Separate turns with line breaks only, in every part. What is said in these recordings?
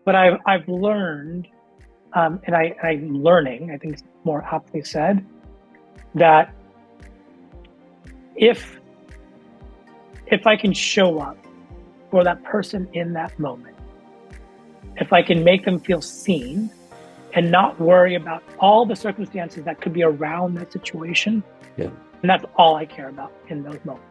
But I've learned, and I'm learning, I think it's more aptly said, that if I can show up for that person in that moment, if I can make them feel seen and not worry about all the circumstances that could be around that situation,
Yeah.
and that's all I care about in those moments.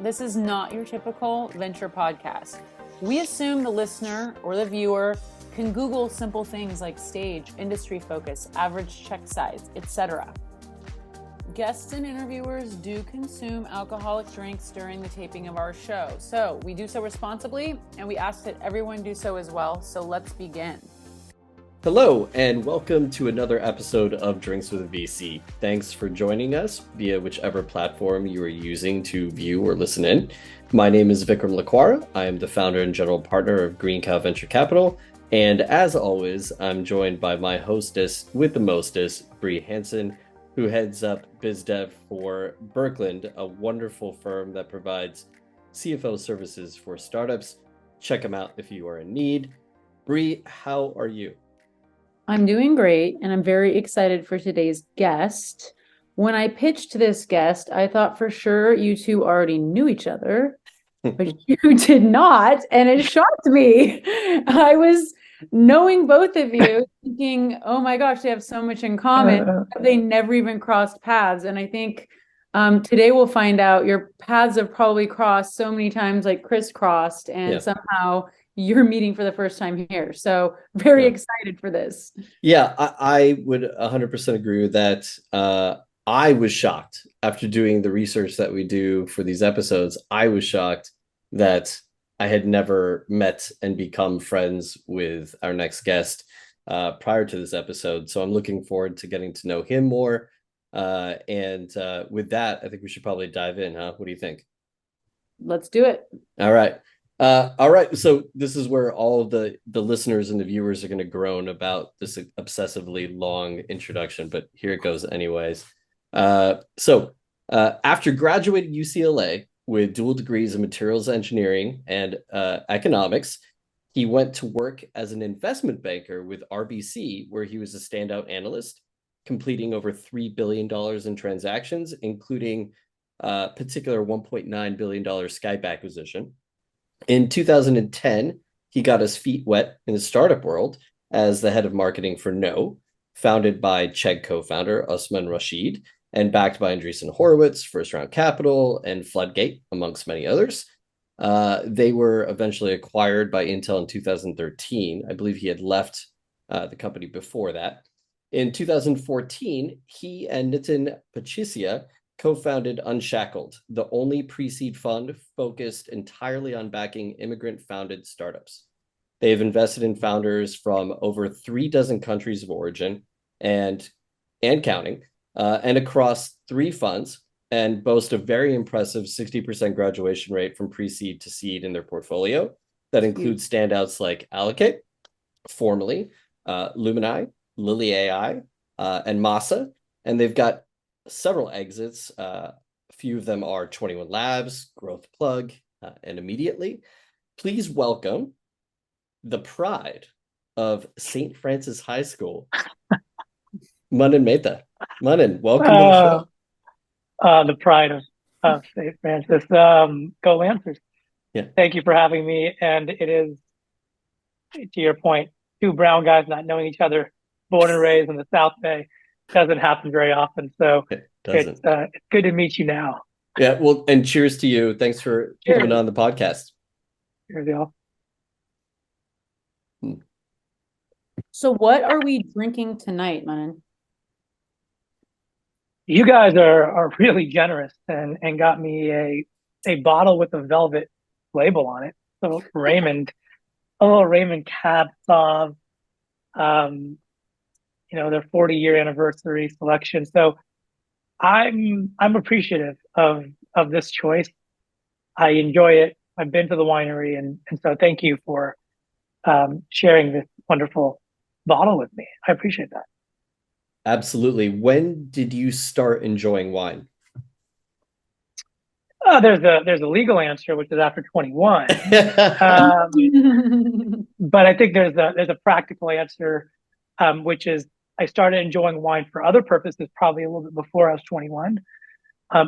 This is not your typical venture podcast. We assume the listener or the viewer can Google simple things like stage, industry focus, average check size, etc. Guests and interviewers do consume alcoholic drinks during the taping of our show. So we do so responsibly, and we ask that everyone do so as well. So let's begin.
Hello, and welcome to another episode of Drinks with a VC. Thanks for joining us via whichever platform you are using to view or listen in. My name is Vikram Lakwara. I am the founder and general partner of GreenCow Venture Capital. And as always, I'm joined by my hostess with the mostest, Bree Hansen, who heads up BizDev for Burkland, a wonderful firm that provides CFO services for startups. Check them out if you are in need. Bree, how are you?
I'm doing great, and I'm very excited for today's guest. When I pitched this guest, I thought for sure you two already knew each other, but you did not, and it shocked me. I was knowing both of you, thinking, oh my gosh, they have so much in common. They never even crossed paths, and I think today we'll find out your paths have probably crossed so many times, like crisscrossed, and somehow you're meeting for the first time here. So very excited for this.
Yeah, I would 100% agree with that. I was shocked after doing the research that we do for these episodes. I was shocked that I had never met and become friends with our next guest prior to this episode. So I'm looking forward to getting to know him more. And with that, I think we should probably dive in, huh? What do you think?
Let's do it.
All right. All right. So this is where all of the listeners and the viewers are going to groan about this obsessively long introduction, but here it goes anyways. So after graduating UCLA with dual degrees in materials engineering and economics, he went to work as an investment banker with RBC, where he was a standout analyst, completing over $3 billion in transactions, including particular $1.9 billion Skype acquisition. In 2010, he got his feet wet in the startup world as the head of marketing for No, founded by Chegg co-founder Usman Rashid and backed by Andreessen Horowitz, First Round Capital, and Floodgate, amongst many others. They were eventually acquired by Intel in 2013. I believe he had left the company before that. In 2014, he and Nitin Pachisia co-founded Unshackled, the only pre-seed fund focused entirely on backing immigrant-founded startups. They have invested in founders from over 36 countries of origin and counting, and across 3 funds, and boast a very impressive 60% graduation rate from pre-seed to seed in their portfolio. That includes standouts like Allocate, formerly Lumini, Lily AI, and Masa, and they've got several exits. A few of them are 21 Labs, Growth Plug, and Immediately. Please welcome the pride of St. Francis High School, Manan Mehta. Manan, welcome to the
show. The pride of St. Francis. Go Lancers.
Yeah.
Thank you for having me. And it is, to your point, 2 brown guys not knowing each other, born and raised in the South Bay. Doesn't happen very often, so it's good to meet you now.
Yeah, well, and cheers to you. Thanks for coming on the podcast.
Cheers, y'all.
So what are we drinking tonight, Manan?
You guys are really generous and got me a bottle with a velvet label on it. So Raymond, a little Raymond Cab Sauv, their 40-year anniversary selection. So I'm appreciative of this choice. I enjoy it. I've been to the winery, and so thank you for sharing this wonderful bottle with me. I appreciate that.
Absolutely. When did you start enjoying wine?
There's a legal answer, which is after 21. But I think there's a practical answer, which is I started enjoying wine for other purposes probably a little bit before I was 21.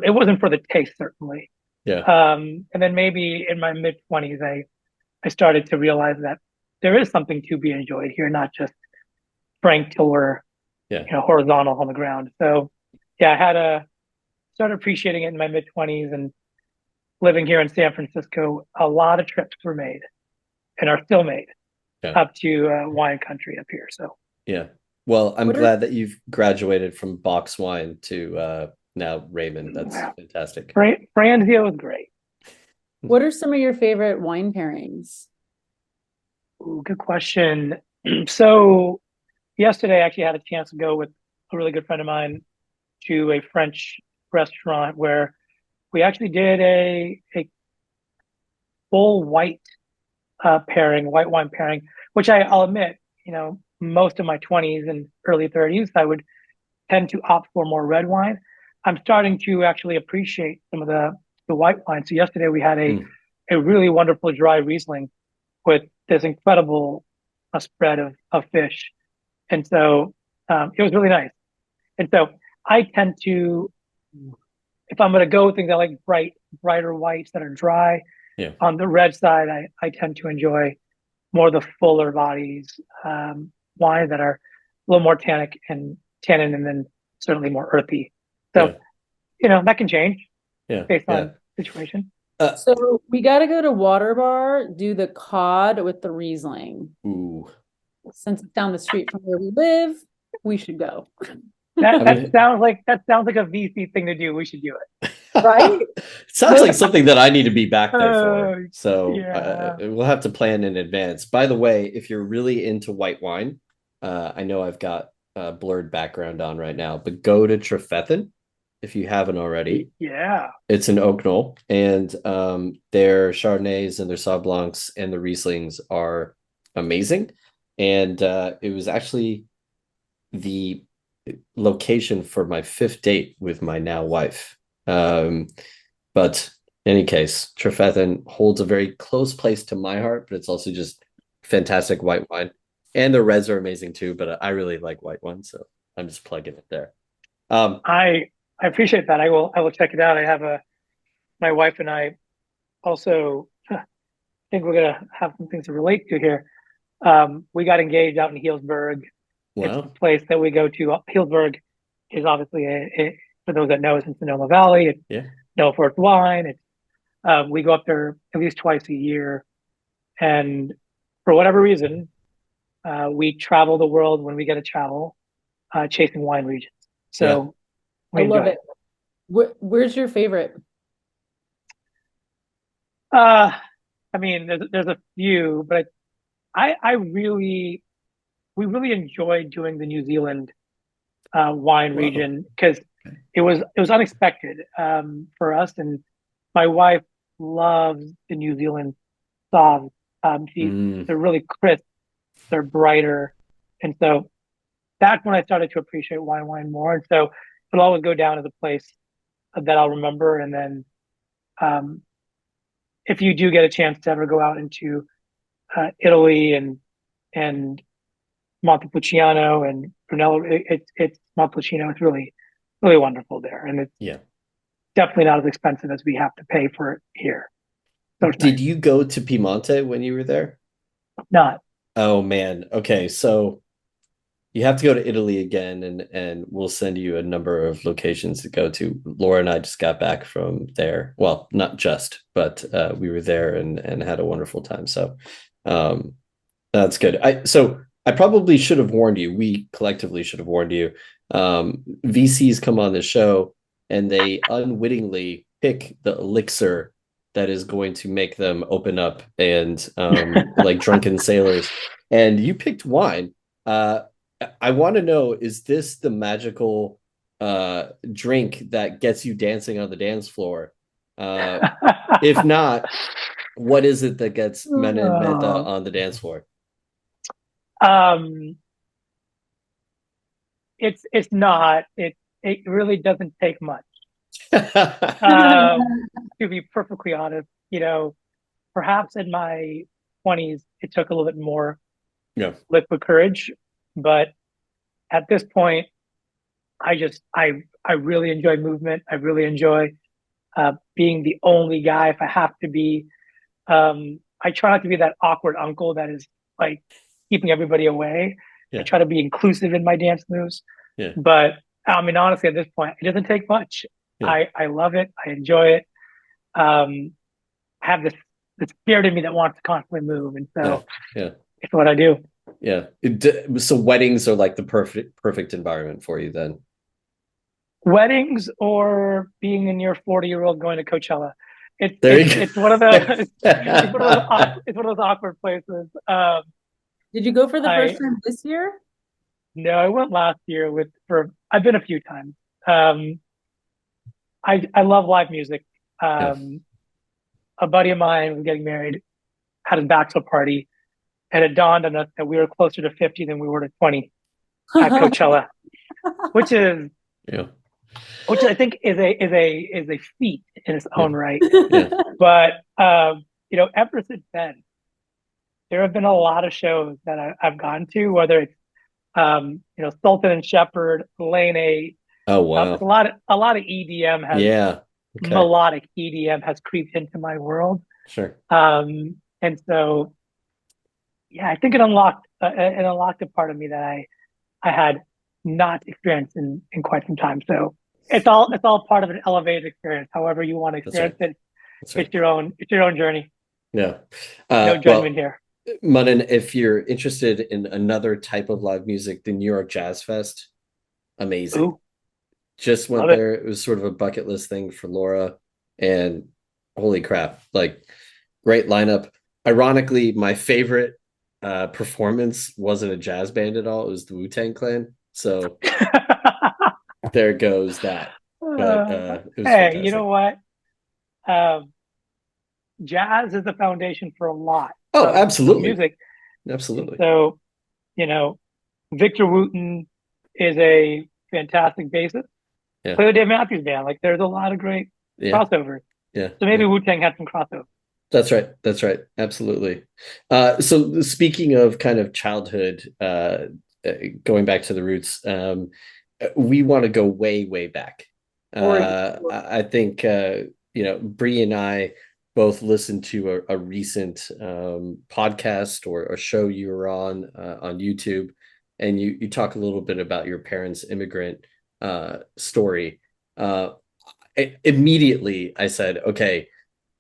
It wasn't for the taste, certainly.
Yeah.
And then maybe in my mid 20s, I started to realize that there is something to be enjoyed here, not just frank till we're
Yeah.
horizontal on the ground. So yeah, started appreciating it in my mid 20s, and living here in San Francisco, a lot of trips were made and are still made
Yeah.
up to wine country up here. So
Yeah. Well, I'm
What are-
glad that you've graduated from box wine to now Raymond. That's
yeah.
fantastic.
Franzia was great.
What are some of your favorite wine pairings?
Ooh, good question. So yesterday I actually had a chance to go with a really good friend of mine to a French restaurant where we actually did a full white white wine pairing, which I'll admit, most of my 20s and early 30s, I would tend to opt for more red wine. I'm starting to actually appreciate some of the white wine. So yesterday we had a really wonderful dry Riesling with this incredible spread of fish. And so it was really nice. And so I tend to, if I'm going to go with things, I like brighter whites that are dry.
Yeah.
On the red side, I tend to enjoy more of the fuller bodies wine that are a little more tannic and tannin, and then certainly more earthy. So, that can change based on situation.
So we got to go to Water Bar, do the cod with the Riesling.
Ooh.
Since it's down the street from where we live, we should go.
That sounds like a VC thing to do. We should do it.
Right?
It sounds like something that I need to be back there for. So
yeah.
We'll have to plan in advance. By the way, if you're really into white wine, I know I've got a blurred background on right now, but go to Trefethen if you haven't already.
Yeah.
It's in Oak Knoll, and their Chardonnays and their Sauv Blancs and the Rieslings are amazing. And it was actually the location for my 5th date with my now wife. But in any case, Trefethen holds a very close place to my heart, but it's also just fantastic white wine. And the reds are amazing too, but I really like white wine, so I'm just plugging it there.
I appreciate that. I will check it out. My wife and I also think we're gonna have some things to relate to here. We got engaged out in Healdsburg.
Wow.
It's a place that we go to. Healdsburg is obviously for those that know, it's in Sonoma Valley. It's known for its wine. We go up there at least twice a year, and for whatever reason, we travel the world when we get to travel, chasing wine regions. So
I love it. Where's your favorite?
I mean, there's a few, but we really enjoyed doing the New Zealand wine region because it was unexpected for us, and my wife loves the New Zealand Sauv. They're really crisp, they're brighter, and so that's when I started to appreciate wine more. And so it'll always go down as a place that I'll remember. And then if you do get a chance to ever go out into Italy and Montepulciano and Brunello, it's Montepulciano. It's really, really wonderful there, and it's definitely not as expensive as we have to pay for it here. So
did you go to Piemonte when you were there?
Not.
Oh man. Okay, so you have to go to Italy again, and we'll send you a number of locations to go to. Laura and I just got back from there. Well, not just, but we were there and had a wonderful time. So that's good. I probably should have warned you. We collectively should have warned you. VCs come on the show and they unwittingly pick the elixir that is going to make them open up and like drunken sailors. And you picked wine. I want to know, is this the magical drink that gets you dancing on the dance floor? If not, what is it that gets Manan Mehta on the dance floor?
It's not. It really doesn't take much. To be perfectly honest, perhaps in my 20s, it took a little bit more
Yeah.
liquid courage, but at this point, I really enjoy movement. I really enjoy being the only guy if I have to be. I try not to be that awkward uncle that is like keeping everybody away. I
Yeah.
try to be inclusive in my dance moves.
Yeah.
But I mean, honestly, at this point, it doesn't take much.
Yeah.
I love it. I enjoy it. I have this spirit in me that wants to constantly move, and
Yeah.
so
Yeah.
it's what I do.
Yeah. So weddings are like the perfect environment for you then.
Weddings or being a near 40-year-old going to Coachella. It's
There
it's
you go.
it's one of those it's one of those awkward places.
Did you go for the first
I
time this year?
No, I went last year for I've been a few times. Um, I love live music.
Yeah.
A buddy of mine was getting married, had his bachelor party, and it dawned on us that we were closer to 50 than we were to 20 at Coachella, which is
Yeah.
which I think is a feat in its
Yeah.
own right.
Yeah.
But ever since then, there have been a lot of shows that I've gone to, whether it's Sultan and Shepherd, Lane 8.
Oh
A
wow.
lot of EDM has
Yeah. Okay.
melodic EDM has creeped into my world.
Sure.
And so yeah, I think it unlocked a part of me that I had not experienced in quite some time. So it's all part of an elevated experience. However you want to
That's right.
experience it,
That's right.
it's your own journey.
Yeah.
No
Well,
judgment here.
Manan, if you're interested in another type of live music, the New York Jazz Fest, amazing.
Ooh,
Just went
love it.
there. It was sort of a bucket list thing for Laura, and holy crap, like great lineup. Ironically, my favorite performance wasn't a jazz band at all. It was the Wu-Tang Clan. So there goes that. But it was
Hey, you know
fantastic.
what? Um, Jazz is the foundation for a lot
Oh,
of
absolutely.
music. And
Absolutely.
so, you know, Victor Wooten is a fantastic bassist.
Yeah.
Play with Dave Matthews Band. Like, there's a lot of great
Yeah.
crossovers.
Yeah.
So
Yeah.
maybe Wu-Tang had some crossovers.
That's right. That's right. Absolutely. So speaking of kind of childhood, going back to the roots, we want to go way, way back.
Or
I think Bree and I both listened to a recent podcast or a show you were on YouTube, and you talk a little bit about your parents' immigrant story. Immediately, I said, okay,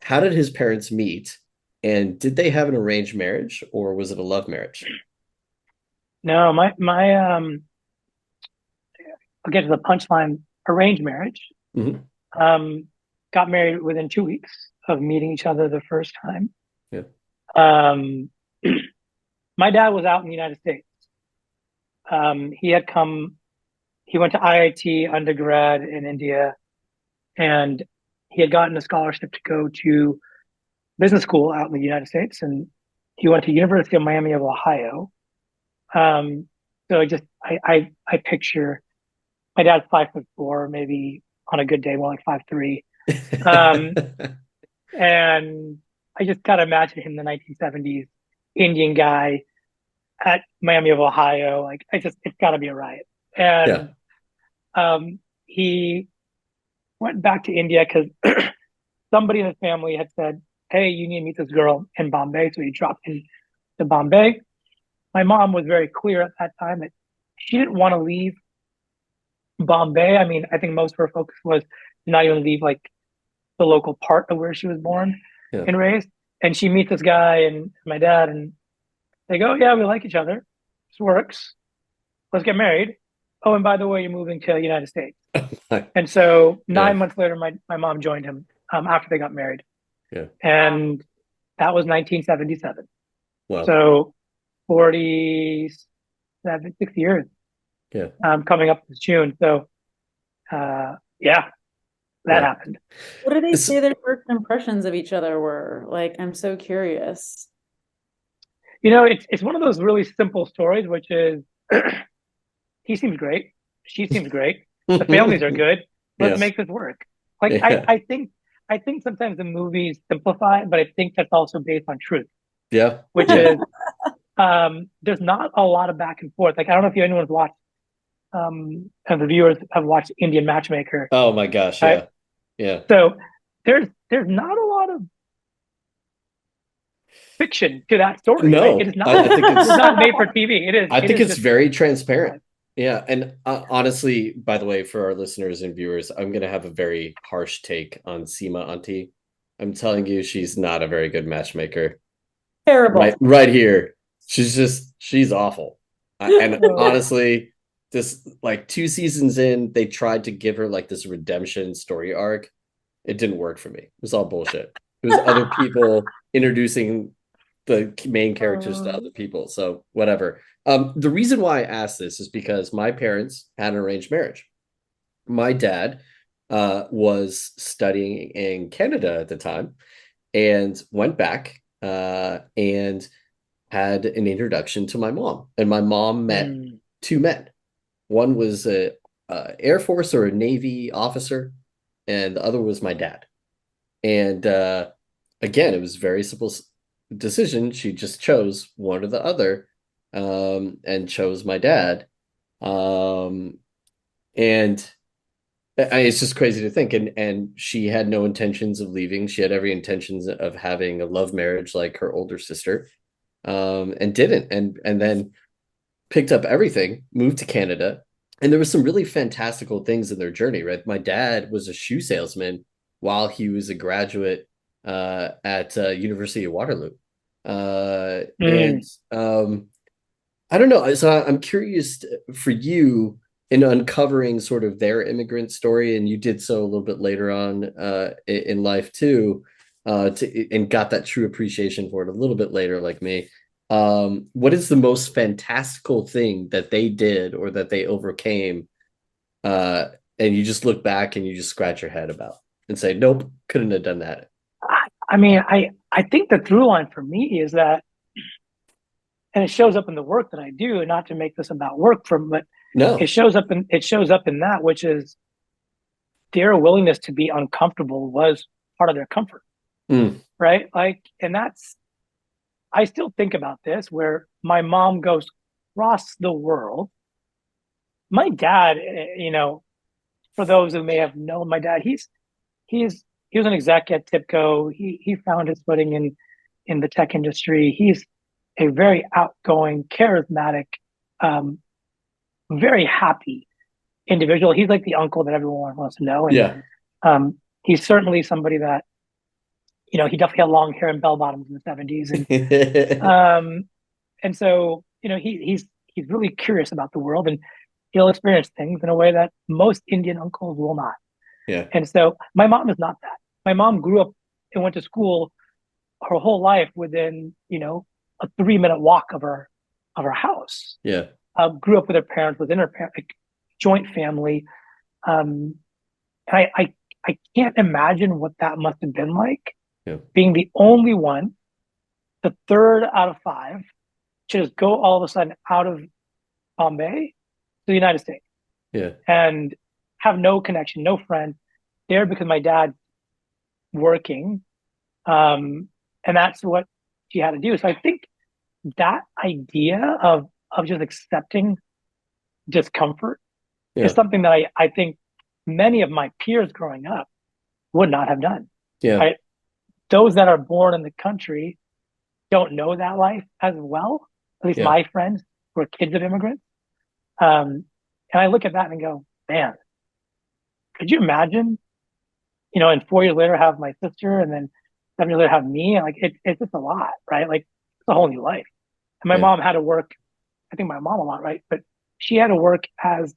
how did his parents meet? And did they have an arranged marriage or was it a love marriage?
No, I'll get to the punchline. Arranged marriage.
Mhm.
Um, got married within 2 weeks of meeting each other the first time.
Yeah.
Um, my dad was out in the United States. He went to IIT undergrad in India, and he had gotten a scholarship to go to business school out in the United States, and he went to University of Miami of Ohio. Um, so I picture my dad's 5'4", maybe on a good day, more like 5'3". Um, and I just kind of imagine him in the 1970s, Indian guy at Miami of Ohio. Like, it's got to be a riot.
Yeah.
And he went back to India because somebody in his family had said, "Hey, you need to meet this girl in Bombay." So he dropped in to Bombay. My mom was very clear at that time that she didn't want to leave Bombay. I mean, I think most of her focus was to not even leave like the local part of where she was born
Yeah.
and raised. And she meets this guy and my dad, and they go, "Yeah, we like each other. This works. Let's get married. Oh, and by the way, you're moving to the United States." And so
Yeah.
9 months later, my mom joined him after they got married.
Yeah.
And that was 1977.
Wow.
So 6 years
Yeah.
coming up this June. So yeah, that happened.
what did they say their first impressions of each other were? Like, I'm so curious.
It's one of those really simple stories, which is he seems great. She seems great. The families are good. Let's
Yes.
make this work. Like
Yeah.
I think sometimes the movies simplify, but I think that's also based on truth,
Yeah.
which
Yeah.
is there's not a lot of back and forth. Like I don't know if anyone's watched and the viewers have watched Indian Matchmaker,
Oh my gosh.
right?
Yeah. Yeah.
So there's not a lot of fiction to that story, right? It
No,
is not.
I think
It is
it's
not made for TV.
I
It
think
is
it's
just
very transparent. Yeah, and honestly, by the way, for our listeners and viewers, I'm gonna have a very harsh take on Seema Auntie. I'm telling you, she's not a very good matchmaker.
Terrible.
Right here, she's awful. And
uh,
honestly, this like 2 seasons in, they tried to give her like this redemption story arc. It didn't work for me. It was all bullshit. It was other people introducing the main characters to other people. So whatever. The reason why I asked this is because my parents had an arranged marriage. My dad was studying in Canada at the time and went back and had an introduction to my mom. And my mom met
mm,
2 men. One was a Air Force or a Navy officer, and the other was my dad. And again, it was a very simple decision. She just chose one or the other, and chose my dad. Um, and it's just crazy to think. And she had no intentions of leaving. She had every intentions of having a love marriage like her older sister, and didn't. And then picked up everything, moved to Canada, and there was some really fantastical things in their journey. Right, my dad was a shoe salesman while he was a graduate at University of Waterloo, and
mm.
I don't know. So I'm curious for you in uncovering sort of their immigrant story, and you did so a little bit later on in life too, and got that true appreciation for it a little bit later, like me. What is the most fantastical thing that they did or that they overcame, uh, and you just look back and you just scratch your head about and say, nope, couldn't have done that.
I mean, I think the through line for me is that, and it shows up in the work that I do, and not to make this about work from, but
No.
it shows up in that, which is their willingness to be uncomfortable was part of their comfort,
Mm,
right? Like, and that's I still think about this where my mom goes across the world. My dad, for those who may have known my dad, he's he was an exec at Tipco. He found his footing in the tech industry. He's a very outgoing, charismatic, um, very happy individual. He's like the uncle that everyone wants to know, and
yeah.
he's certainly somebody that he definitely had long hair and bell bottoms in the '70s, and so he's really curious about the world, and he'll experience things in a way that most Indian uncles will not.
Yeah.
And so my mom is not that. My mom grew up and went to school her whole life within, a 3-minute walk of her house.
Yeah.
Grew up with her parents, within her joint family. And I can't imagine what that must have been like,
Yeah.
being the only one, the third out of 5, to just go all of a sudden out of Bombay to the United States
Yeah.
and have no connection, no friend there because my dad's working. And that's what she had to do. So I think that idea of just accepting discomfort is
Yeah.
something that I think many of my peers growing up would not have done.
Yeah.
Right? Those that are born in the country don't know that life as well. At least
Yeah.
my friends who are kids of immigrants. And I look at that and go, man, could you imagine, and 4 years later have my sister, and then 7 years later have me? And like it's just a lot, right? Like it's a whole new life. And my
Yeah.
mom had to work, I think my mom a lot, right? But she had to work as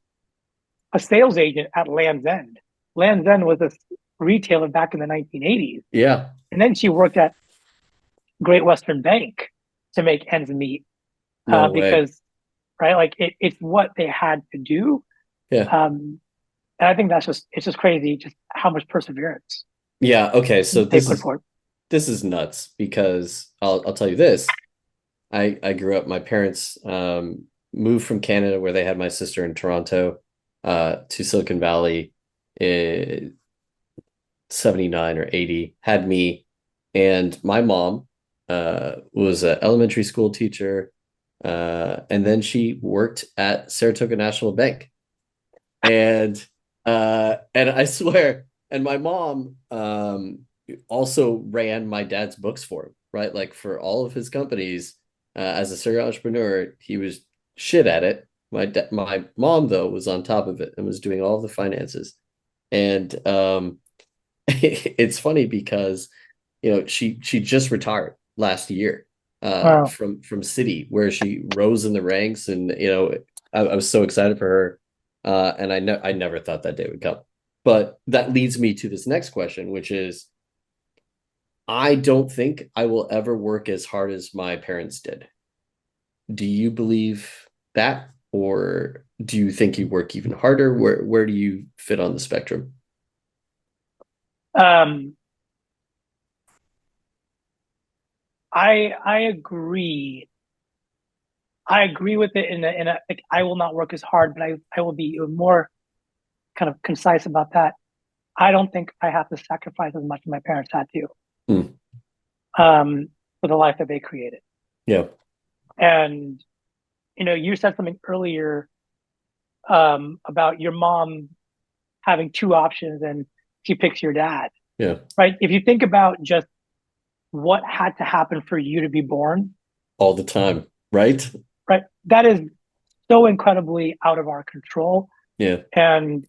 a sales agent at Land's End. Land's End was a retailer back in the 1980s.
Yeah.
And then she worked at Great Western Bank to make ends meet,
No way.
because, right, like it's what they had to do.
Yeah.
And I think it's just crazy just how much perseverance
Yeah. Okay. So
they put forth.
this is nuts because I'll tell you this. I grew up, my parents moved from Canada where they had my sister in Toronto to Silicon Valley 79 or 80, had me, and my mom was an elementary school teacher, and then she worked at Saratoga National Bank. And I swear, and my mom also ran my dad's books for him, right? Like for all of his companies, as a serial entrepreneur, he was shit at it. My mom though was on top of it and was doing all the finances. And it's funny because she just retired last year
Wow.
from Citi, where she rose in the ranks, and I was so excited for her. And I never thought that day would come. But that leads me to this next question, which is, I don't think I will ever work as hard as my parents did. Do you believe that, or do you think you work even harder? Where do you fit on the spectrum?
Um, I agree. I agree with it in a like I will not work as hard, but I will be more kind of concise about that. I don't think I have to sacrifice as much as my parents had to
Hmm.
for the life that they created.
Yeah,
And you said something earlier about your mom having two options and she picks your dad,
yeah,
right? If you think about just what had to happen for you to be born,
all the time, right?
right? That is so incredibly out of our control.
Yeah,
And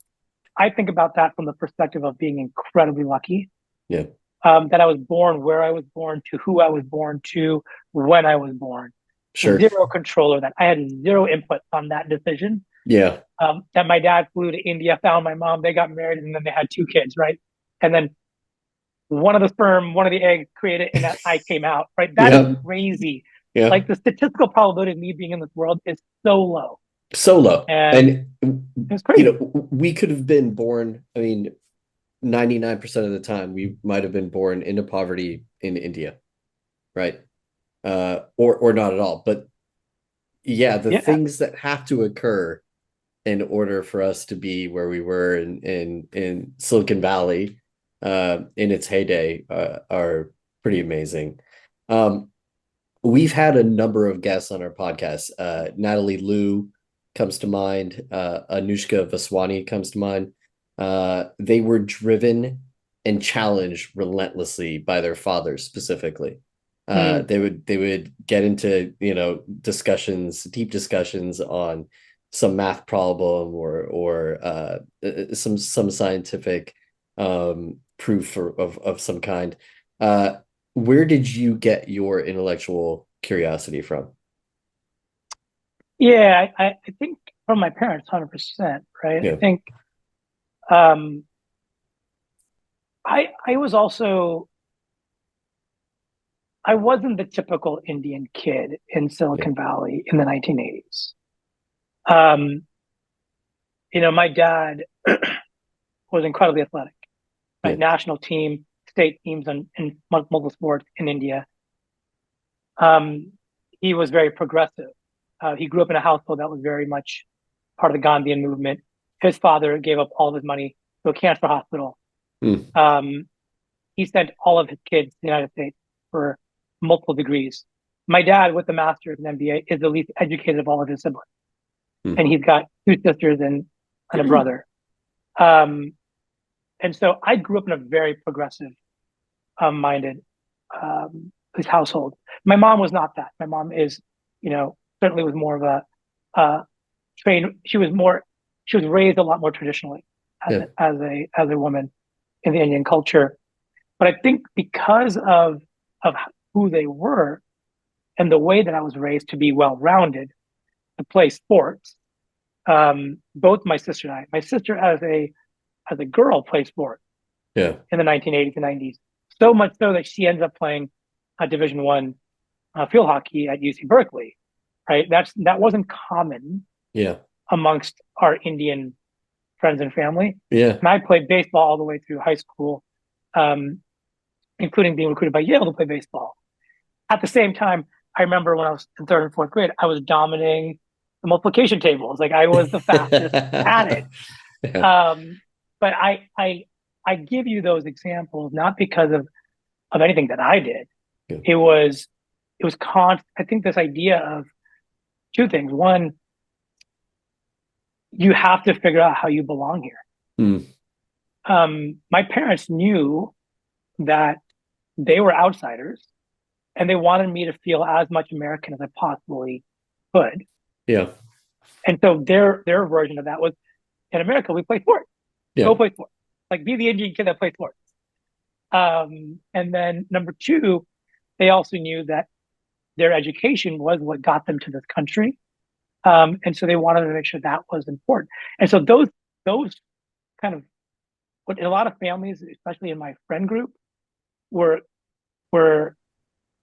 I think about that from the perspective of being incredibly lucky,
yeah,
that I was born where I was born, to who I was born to, when I was born.
sure.
Zero control over that. I had zero input on that decision.
Yeah,
That my dad flew to India, found my mom, they got married, and then they had two kids, right? And then one of the sperm, one of the eggs created, and that I came out, right? That is
yeah,
crazy.
yeah.
Like the statistical probability of me being in this world is so low,
Solo.
and
And
it's crazy.
we could have been born, I mean, 99% of the time we might have been born into poverty in India, right? Or not at all. But yeah, the
Yeah,
things that have to occur in order for us to be where we were in Silicon Valley in its heyday are pretty amazing. Um, we've had a number of guests on our podcast. Natalie Liu comes to mind. Anushka Vaswani comes to mind. They were driven and challenged relentlessly by their fathers specifically.
mm,
They would get into deep discussions on some math problem or some scientific proof of some kind. Where did you get your intellectual curiosity from?
yeah. I think from my parents, 100%, right? I
Yeah,
think um, I was also I wasn't the typical Indian kid in
yeah,
Silicon Valley in the 1980s. Um, my dad was incredibly athletic,
yeah,
right? National team, state teams in multiple sports in India. Um, he was very progressive. He grew up in a household that was very much part of the Gandhian movement. His father gave up all of his money to a cancer hospital.
mm,
Um, he sent all of his kids to the United States for multiple degrees. My dad, with a master's and MBA, is the least educated of all of his siblings,
mm,
and he's got two sisters and a brother. Um, and so I grew up in a very progressive minded his household. My mom was not that. My mom is, certainly was more of a trained. She was raised a lot more traditionally
yeah,
as a woman in the Indian culture. But I think because of who they were and the way that I was raised to be well rounded, to play sports. Both my sister and I. My sister as a girl played sports
yeah,
in the 1980s and 90s. So much so that she ends up playing Division One field hockey at UC Berkeley. Right, that wasn't common
yeah,
amongst our Indian friends and family.
yeah.
And I played baseball all the way through high school, um, including being recruited by Yale to play baseball. At the same time, I remember when I was in third and fourth grade, I was dominating the multiplication tables. Like I was the fastest at it.
Yeah,
Um, but I give you those examples not because of anything that I did.
Yeah.
It was constant. I think this idea of two things. One, you have to figure out how you belong here.
Mm.
My parents knew that they were outsiders and they wanted me to feel as much American as I possibly could.
Yeah.
And so their version of that was, in America, we play sports.
Yeah.
Go play sports. Like, be the Indian kid that plays sports. And then number two, they also knew that their education was what got them to this country. And so they wanted to make sure that was important. And so those kind of, what in a lot of families, especially in my friend group, were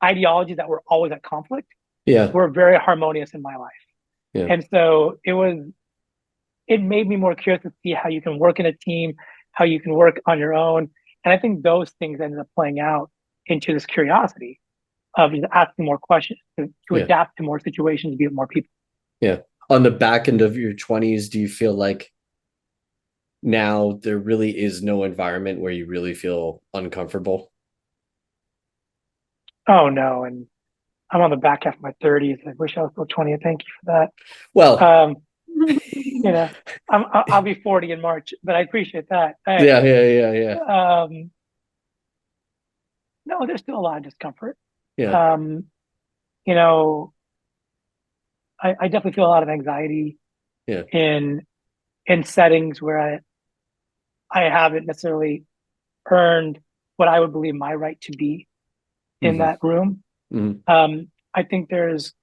ideologies that were always at conflict,
Yeah.
were very harmonious in my life.
Yeah.
And so it made me more curious to see how you can work in a team, how you can work on your own. And I think those things ended up playing out into this curiosity of just asking more questions to
Yeah.
adapt to more situations, be with more people.
Yeah. On the back end of your 20s, do you feel like now there really is no environment where you really feel uncomfortable?
Oh no. And I'm on the back half of my 30s. I wish I was still 20. Thank you for that.
Well,
You know, I'll be 40 in March, but I appreciate that.
yeah.
No, there's still a lot of discomfort.
Yeah.
You know, I definitely feel a lot of anxiety
Yeah.
in settings where I haven't necessarily earned what I would believe my right to be in
Mm-hmm.
that room.
Mm-hmm.
I think there's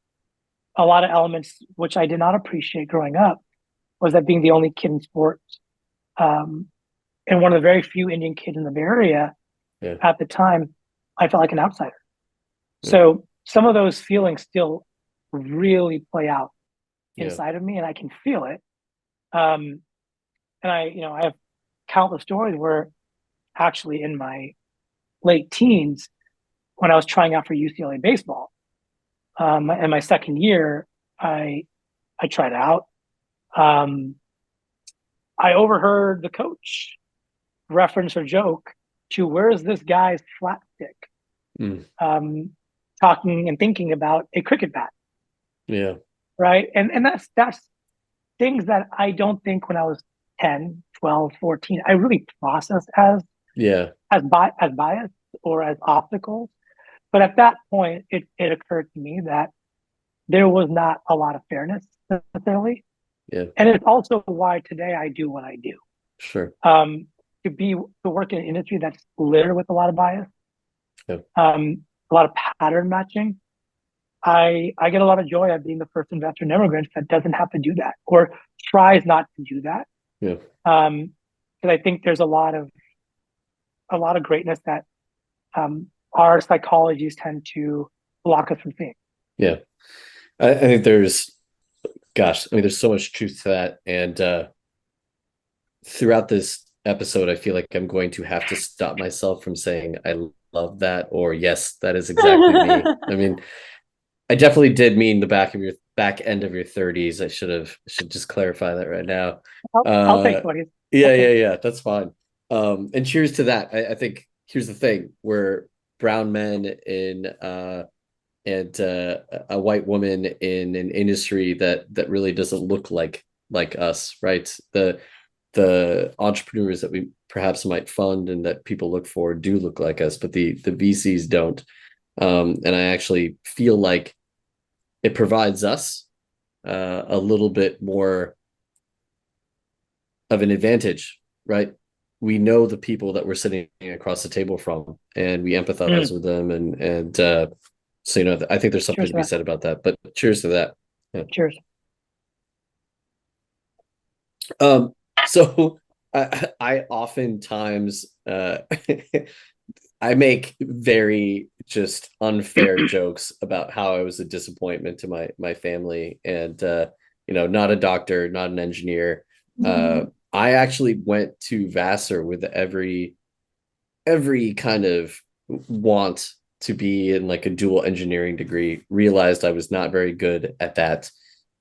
a lot of elements which I did not appreciate growing up, was that being the only kid in sports, and one of the very few Indian kids in the Bay Area
Yeah.
at the time, I felt like an outsider.
Yeah.
So some of those feelings still really play out
Yeah.
inside of me, and I can feel it. And I have countless stories where actually in my late teens, when I was trying out for UCLA baseball, in my second year, I tried out. Um, I overheard the coach reference or joke to, where's this guy's flat stick?
Mm.
Talking and thinking about a cricket bat.
Yeah.
Right. And that's things that I don't think when I was 10, 12, 14, I really processed
Yeah.
as bias or as obstacles. But at that point, it occurred to me that there was not a lot of fairness necessarily.
Yeah.
And it's also why today I do what I do.
Sure.
To work in an industry that's littered with a lot of bias,
Yeah.
a lot of pattern matching. I get a lot of joy at being the first investor in immigrants that doesn't have to do that or tries not to do that.
Yeah.
Because I think there's a lot of greatness that our psychologies tend to block us from seeing.
Yeah. I think there's so much truth to that. And throughout this episode, I feel like I'm going to have to stop myself from saying I love that, or yes, that is exactly me. I mean, I definitely did mean the back end of your 30s. I should just clarify that right now.
I'll take 20.
Yeah. That's fine. And cheers to that. I think here's the thing: we're brown men and a white woman in an industry that really doesn't look like us, right? The entrepreneurs that we perhaps might fund and that people look for do look like us, but the VCs don't. And I actually feel like it provides us a little bit more of an advantage, right? We know the people that we're sitting across the table from, and we empathize with them, and so I think there's something to be said about that. But cheers to that. Yeah.
Cheers.
So I oftentimes I make very just unfair jokes about how I was a disappointment to my family, and not a doctor, not an engineer. I actually went to Vassar with every kind of want to be in like a dual engineering degree, realized I was not very good at that,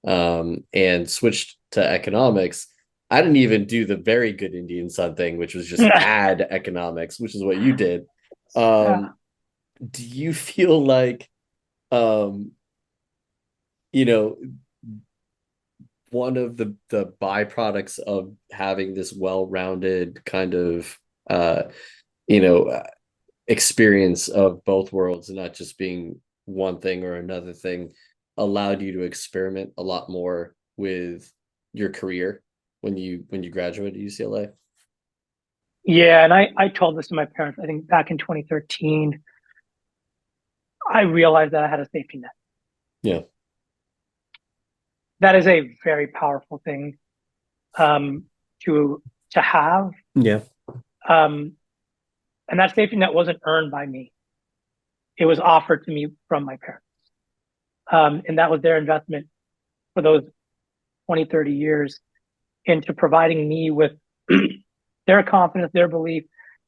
and switched to economics. I didn't even do the very good Indian son thing, which was just add economics, which is what you did.
Yeah.
Do you feel like, um, you know, one of the byproducts of having this well-rounded kind of you know experience of both worlds and not just being one thing or another thing allowed you to experiment a lot more with your career when you graduated UCLA?
Yeah, and I told this to my parents, I think back in 2013. I realized that I had a safety net.
Yeah.
That is a very powerful thing um, to have.
Yeah.
Um, and that safety net wasn't earned by me. It was offered to me from my parents. And that was their investment for those 20, 30 years into providing me with their confidence, their belief,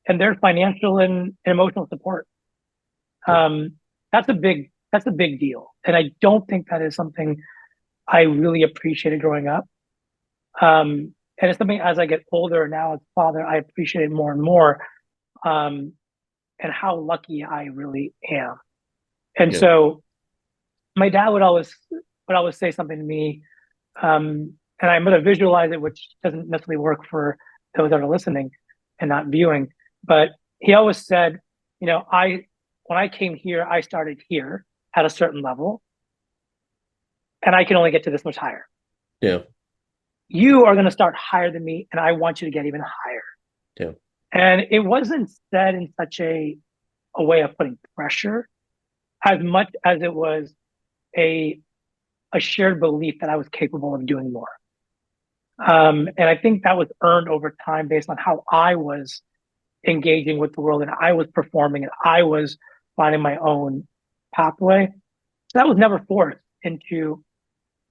and their financial and emotional support. Um, that's a big deal. And I don't think that is something I really appreciated growing up. And it's something as I get older now as a father, I appreciate it more and more. Um, and how lucky I really am. And
Yeah.
so my dad would always say something to me, and I'm going to visualize it, which doesn't necessarily work for those that are listening and not viewing. But he always said, I when I came here, I started here at a certain level, and I can only get to this much higher.
Yeah.
You are going to start higher than me, and I want you to get even higher.
Yeah.
And it wasn't said in such a way of putting pressure as much as it was a a shared belief that I was capable of doing more. And I think that was earned over time based on how I was engaging with the world and I was performing and I was finding my own pathway. So that was never forced into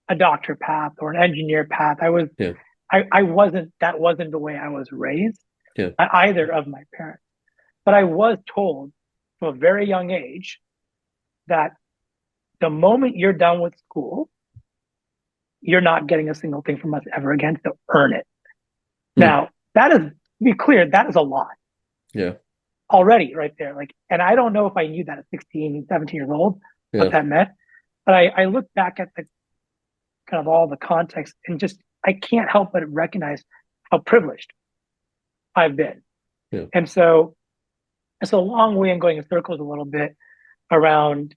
a doctor path or an engineer path.
Yeah.
I wasn't, that wasn't the way I was raised
Yeah.
by either of my parents. But I was told from a very young age that the moment you're done with school, you're not getting a single thing from us ever again, so earn it. Now, that is, to be clear, that is a lot
Yeah.
already right there. Like, and I don't know if I knew that at 16, 17 years old, what
Yeah.
that meant. But I look back at the kind of all the context and just, I can't help but recognize how privileged I've been.
Yeah.
And so it's a long way in going in circles a little bit around,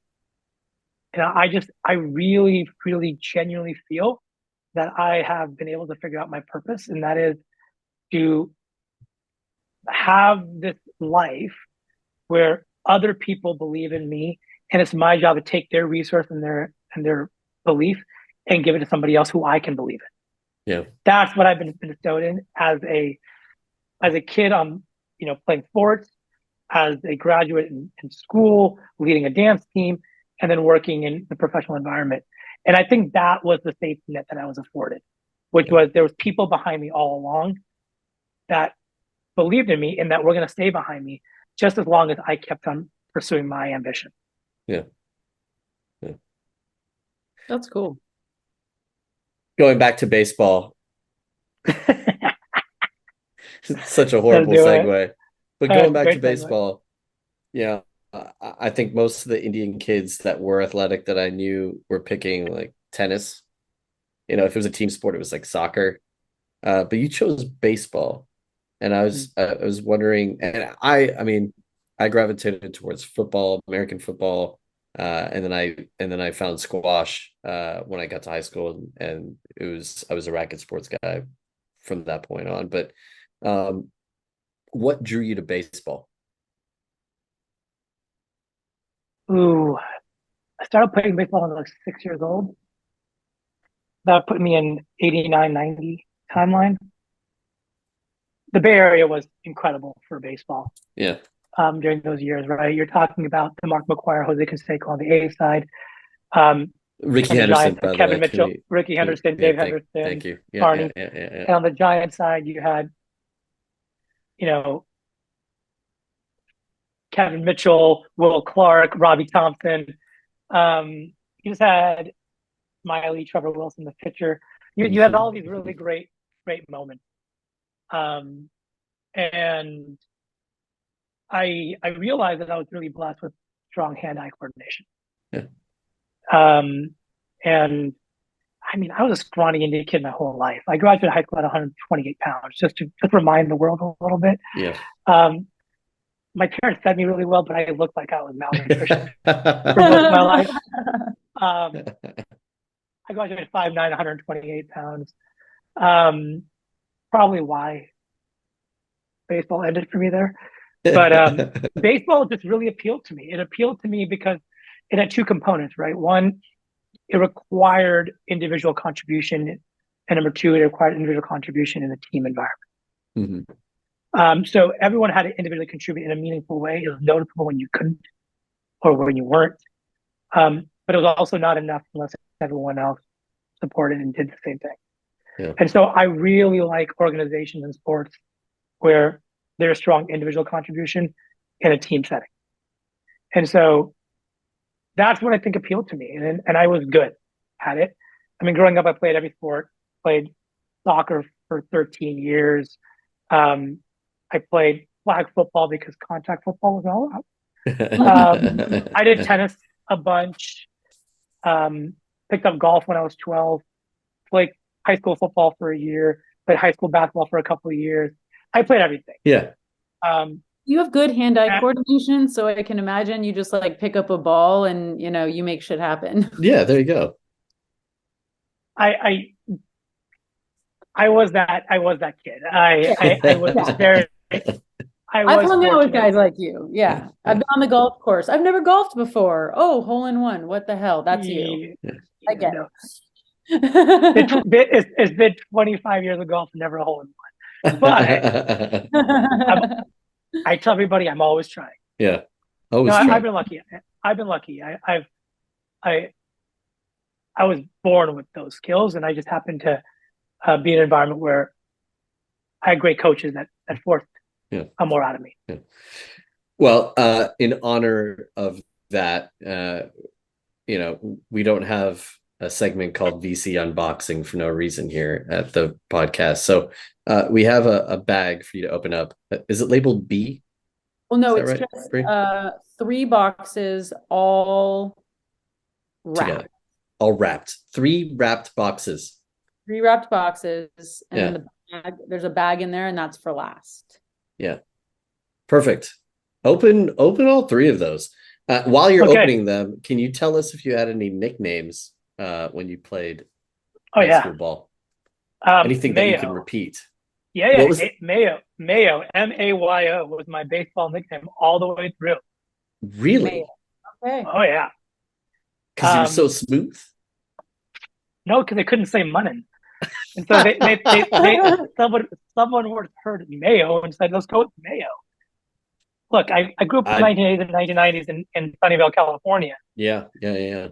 I really, really genuinely feel that I have been able to figure out my purpose, and that is to have this life where other people believe in me, and it's my job to take their resource and their belief and give it to somebody else who I can believe in.
Yeah.
That's what I've been bestowed in as a kid. Playing sports, as a graduate in school, leading a dance team, and then working in the professional environment. And I think that was the safety net that I was afforded, which
Yeah.
was there was people behind me all along that believed in me and that were going to stay behind me just as long as I kept on pursuing my ambition.
Yeah. Yeah.
That's cool.
Going back to baseball, such a
Let's
horrible
do it.
segue. But going back to
Great segue.
baseball, yeah, I think most of the Indian kids that were athletic that I knew were picking like tennis. If it was a team sport, it was like soccer. But you chose baseball, and I was wondering, and I mean, I gravitated towards football, American football, and then I found squash when I got to high school, and I was a racket sports guy from that point on. But um, what drew you to baseball?
Ooh, I started playing baseball when I was like 6 years old. That put me in 89, 90 timeline. The Bay Area was incredible for baseball
Yeah.
during those years, right? You're talking about the Mark McGuire, Jose Canseco on the A side, um,
Ricky
and the
Henderson,
Giants,
by the
Kevin
way.
Mitchell, Ricky Henderson,
Yeah,
Dave Henderson,
thank you. Yeah, yeah,
Carney.
yeah, yeah, yeah.
And on the Giants side, you had, you know, Kevin Mitchell, Will Clark, Robbie Thompson. You just had Miley, Trevor Wilson, the pitcher. You had
Mhm.
all these really great great moments. And I realized that I was really blessed with strong hand-eye coordination.
Yeah.
And I mean, I was a scrawny Indian kid my whole life. I graduated high school at 128 pounds, just to remind the world a little bit.
Yeah.
My parents fed me really well, but I looked like I was malnutrition for most of my life. I graduated 5'9", 128 pounds. Probably why baseball ended for me there. But baseball just really appealed to me. It appealed to me because it had two components, right? One, it required individual contribution, and number two, it required individual contribution in a team environment. Mm-hmm. So everyone had to individually contribute in a meaningful way. It was noticeable when you couldn't or when you weren't. But it was also not enough unless everyone else supported and did the same thing. Yeah. And so I really like organizations in sports where there's strong individual contribution in a team setting. And so that's what I think appealed to me. And I was good at it. I mean, growing up, I played every sport, played soccer for 13 years. I played flag football because contact football was all out. I did tennis a bunch, picked up golf when I was 12, played high school football for a year, played high school basketball for a couple of years. I played everything.
Yeah.
You have good hand-eye coordination, so I can imagine you just like pick up a ball and you make shit happen.
Yeah, there you go.
I was that kid. I was very.
I've hung out with guys like you. Yeah. I've been on the golf course. I've never golfed before. Oh, hole in one. What the hell? That's you. Yeah. I get it.
It's been 25 years of golf and never a hole in one. But I tell everybody I'm always trying.
Yeah. Always trying.
I've been lucky. I was born with those skills, and I just happened to be in an environment where I had great coaches that forced more out of me.
Yeah. Well, in honor of that, we don't have a segment called VC Unboxing for no reason here at the podcast. So we have a bag for you to open up. Is it labeled B?
Well, no, it's right, just Bree? 3 boxes all wrapped. Together.
All wrapped. 3 wrapped boxes.
3 wrapped boxes. And then there's a bag in there, and that's for last.
Yeah. Perfect. Open all 3 of those. While you're opening them, can you tell us if you had any nicknames when you played high school ball? Anything Mayo. That you can repeat?
Yeah. Mayo, Mayo was my baseball nickname all the way through.
Really?
Mayo. Okay.
Oh yeah.
Because you were so smooth?
No, because they couldn't say Manan. And so someone would have heard Mayo and said, let's go with Mayo. Look, I grew up in the 1980s and 1990s in Sunnyvale, California.
Yeah.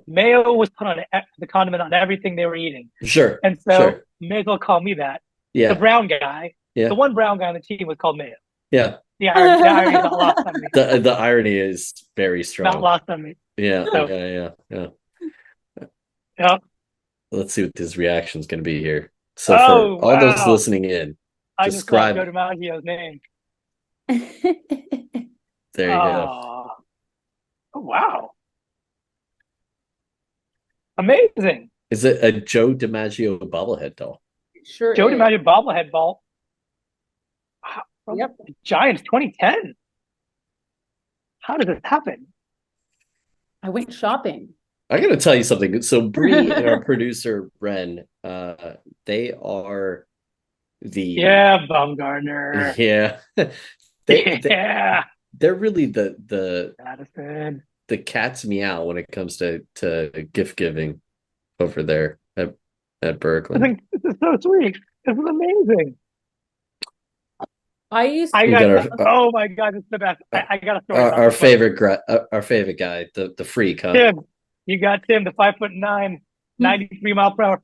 Mayo was put on the condiment on everything they were eating.
Sure.
And so may as well call me that. Yeah. The brown guy, the one brown guy on the team was called Mayo.
Yeah.
The irony is not lost on me.
The irony is very strong.
Not lost on me.
Yeah.
So,
yeah. Let's see what his reaction is going to be here. So for all those listening in,
I
describe
just called Joe DiMaggio's name.
There you go.
Oh, wow. Amazing.
Is it a Joe DiMaggio bobblehead doll?
Sure.
Joe DiMaggio bobblehead ball.
Yep.
Giants 2010. How did this happen?
I went shopping.
I got to tell you something. So Bree and our producer Ren, they are the
Baumgartner.
Yeah. They're really the cat's meow when it comes to gift giving over there at Burkland.
I think this is so sweet. This is amazing. Oh my god, it's the best. I got a story.
Our favorite guy, the freak, huh?
Tim, you got Tim, the 5'9", 93 mile per hour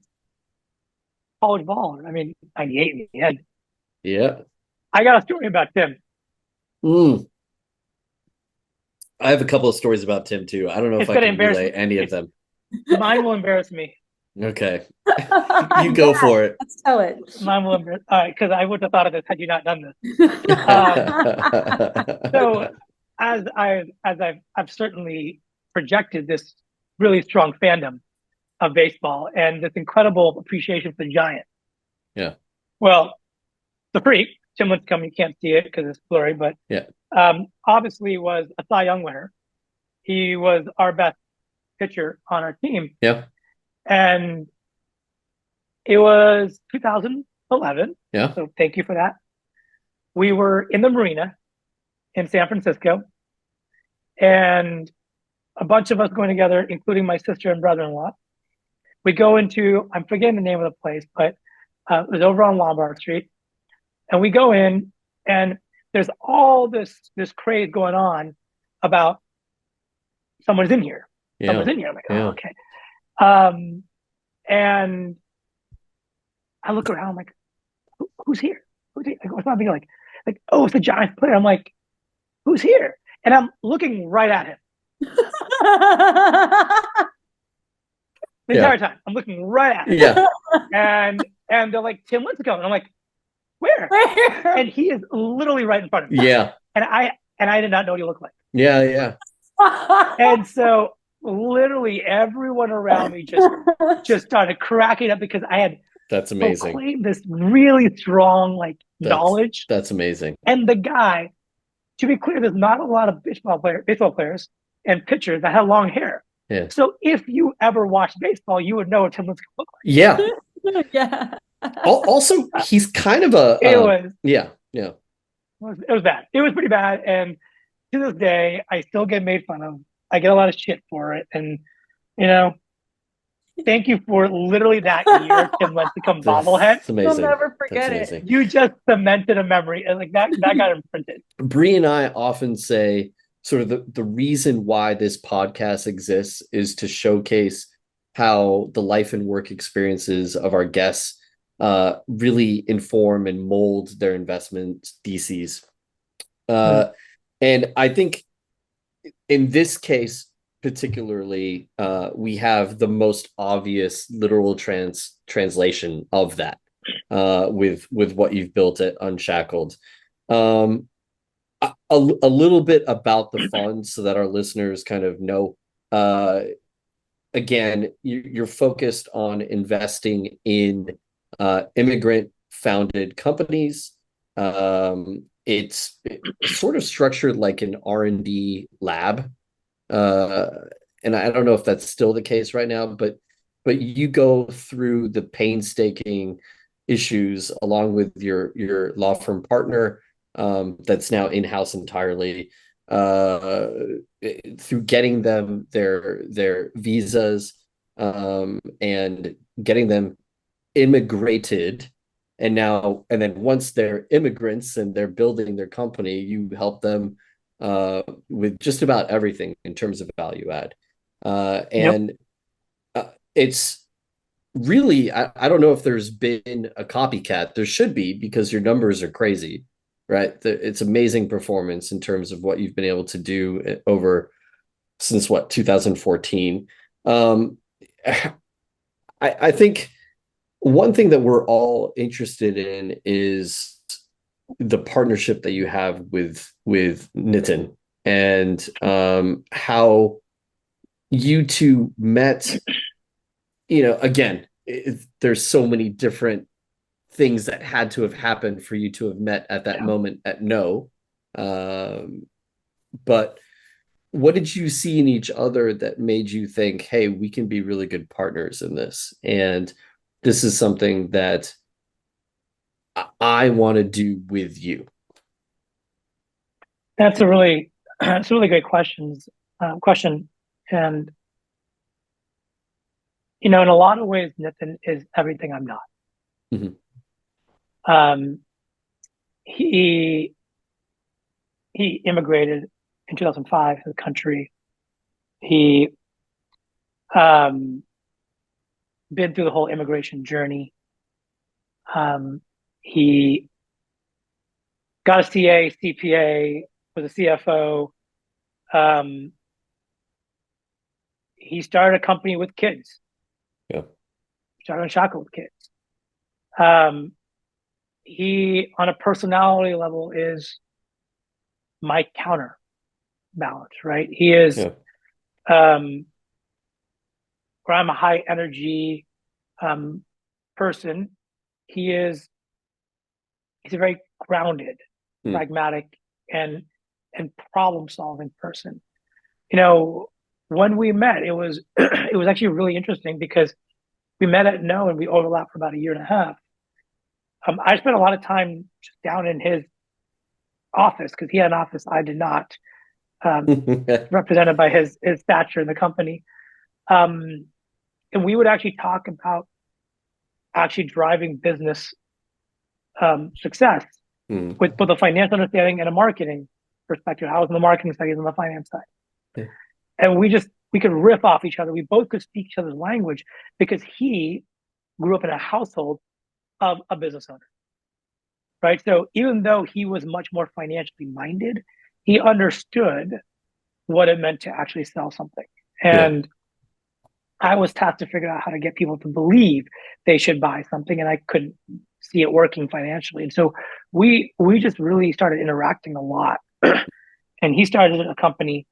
college baller. I mean, 98 in the end.
Yeah.
I got a story about Tim.
I have a couple of stories about Tim too. I don't know if I can relay any of them.
Mine will embarrass me.
Okay. You go for it.
Let's tell it.
Mine will, all right, because I wouldn't have thought of this had you not done this. So I've certainly projected this really strong fandom of baseball and this incredible appreciation for the Giants.
Yeah.
Well, the freak, Tim Lincecum, you can't see it because it's blurry, but
Yeah.
obviously was a Cy Young winner. He was our best pitcher on our team.
Yeah.
And it was 2011.
Yeah.
So thank you for that. We were in the marina in San Francisco, and a bunch of us going together, including my sister and brother-in-law. We go into, I'm forgetting the name of the place, but it was over on Lombard Street. And we go in, and there's all this craze going on about someone's in here.
Yeah.
Someone's in here. I'm like,
Yeah.
oh, okay. And I look around, I'm like, who's here? Who's here? It's not being like, oh, it's the Giants player. I'm like, who's here? And I'm looking right at him the entire time. I'm looking right at him.
Yeah.
And they're like, Tim Lincecum. And I'm like, where? And he is literally right in front of me.
Yeah.
And I did not know what he looked like.
Yeah. Yeah.
And so literally everyone around me just started cracking up because I had
That's amazing.
proclaimed this really strong knowledge.
That's amazing.
And the guy, to be clear, there's not a lot of baseball players and pitchers that have long hair.
Yeah.
So if you ever watched baseball, you would know what Tim Lincecum looked like.
Yeah.
Yeah.
Also, he's kind of a.
It was.
Yeah. Yeah.
It was bad. It was pretty bad. And to this day, I still get made fun of. I get a lot of shit for it. And, thank you for literally that year, Tim Lincecum bobblehead.
It's amazing.
You'll never forget it.
You just cemented a memory. And that got imprinted.
Bree and I often say sort of the reason why this podcast exists is to showcase how the life and work experiences of our guests really inform and mold their investment theses. And I think in this case, particularly, we have the most obvious literal translation of that with what you've built at Unshackled. A little bit about the fund so that our listeners kind of know. Again, you're focused on investing in immigrant founded companies. It's sort of structured like an R&D lab. And I don't know if that's still the case right now, but you go through the painstaking issues along with your law firm partner that's now in-house entirely, through getting them their visas and getting them immigrated. And then once they're immigrants and they're building their company, you help them with just about everything in terms of value add. It's really, I don't know if there's been a copycat. There should be, because your numbers are crazy, right? It's amazing performance in terms of what you've been able to do since 2014. I think one thing that we're all interested in is the partnership that you have with Nitin, and how you two met. Again, there's so many different things that had to have happened for you to have met at that moment at No. But what did you see in each other that made you think, hey, we can be really good partners in this? And this is something that I want to do with you.
That's a really great question. And, in a lot of ways, Nitin is everything I'm not.
Mm-hmm.
He immigrated in 2005 to the country. He been through the whole immigration journey. He got a CPA, was a CFO. He started a company with kids.
Yeah.
started Unshackled kids. He, on a personality level, is my counterbalance, right? He is, where I'm a high energy person. He's a very grounded, pragmatic, and problem solving person. You know, when we met, it was it was actually really interesting because we met at No and we overlapped for about a year and a half. I spent a lot of time just down in his office because he had an office I did not, represented by his stature in the company. And we would actually talk about actually driving business success with both a financial understanding and a marketing perspective. I was in the marketing side, he was on the finance side. And we could riff off each other. We both could speak each other's language because he grew up in a household of a business owner, right? So even though he was much more financially minded, he understood what it meant to actually sell something. And I was tasked to figure out how to get people to believe they should buy something, and I couldn't see it working financially. And so we just really started interacting a lot. And he started a company.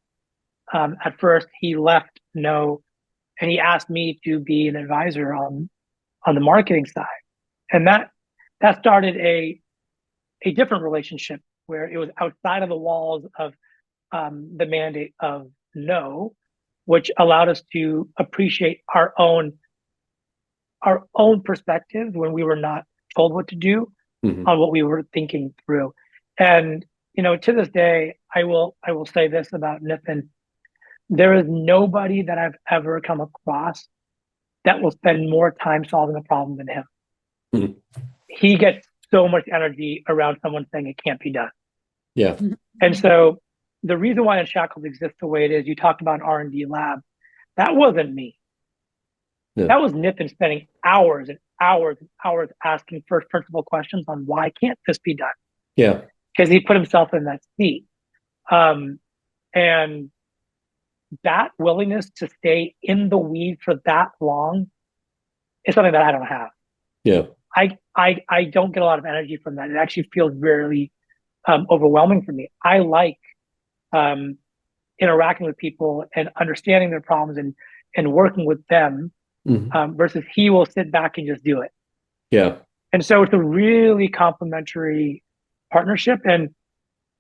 At first, he left No, and he asked me to be an advisor on the marketing side, and that started a different relationship where it was outside of the walls of the mandate of No, which allowed us to appreciate our own perspectives when we were not told what to do on what we were thinking through. And you know, to this day, I will say this about Nitin. There is nobody that I've ever come across that will spend more time solving a problem than him. He gets so much energy around someone saying it can't be done.
Yeah.
And so the reason why Unshackled exists the way it is, you talked about an R&D lab. That wasn't me. That was Nitin spending hours and hours and hours asking first principle questions on why can't this be done?
Yeah.
Because he put himself in that seat. And that willingness to stay in the weeds for that long is something that I don't have.
Yeah.
I don't get a lot of energy from that. It actually feels very overwhelming for me. I like interacting with people and understanding their problems and working with them versus he will sit back and just do it.
Yeah.
And so it's a really complementary partnership. And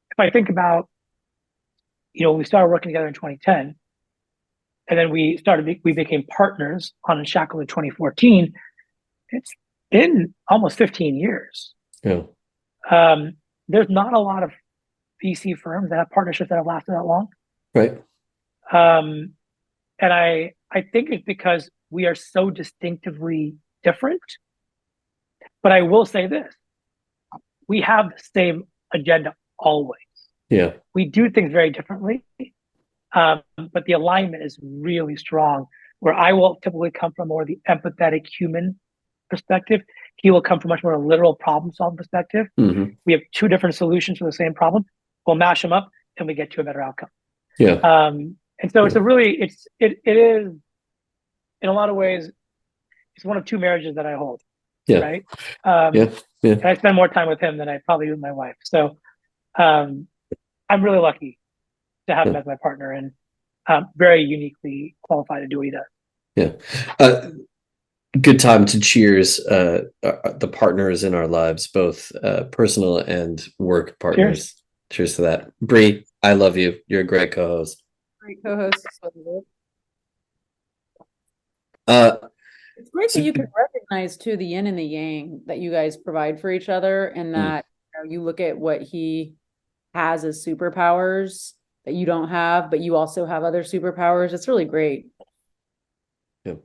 if I think about, you know, we started working together in 2010, and then we became partners on Unshackled in 2014. It's been almost 15 years.
Yeah.
There's not a lot of VC firms that have partnerships that have lasted that long.
Right.
And I think it's because we are so distinctively different. But I will say this, we have the same agenda always.
Yeah.
We do things very differently. But the alignment is really strong, where I will typically come from more the empathetic human perspective. He will come from much more a literal problem solving perspective. We have two different solutions for the same problem. We'll mash them up and we get to a better outcome.
Yeah.
And so it's it is in a lot of ways, it's one of two marriages that I hold.
Yeah.
Right.
Yeah.
And I spend more time with him than I probably do with my wife. So I'm really lucky to have him as my partner, and very uniquely qualified to do what he does.
Yeah. Good time to cheers the partners in our lives, both personal and work partners. Cheers to that. Bree, I love you. You're a great co-host.
Great co-host. It's great
So,
that you can recognize too the yin and the yang that you guys provide for each other, and that you look at what he has as superpowers that you don't have, but you also have other superpowers. It's really great.
Yeah.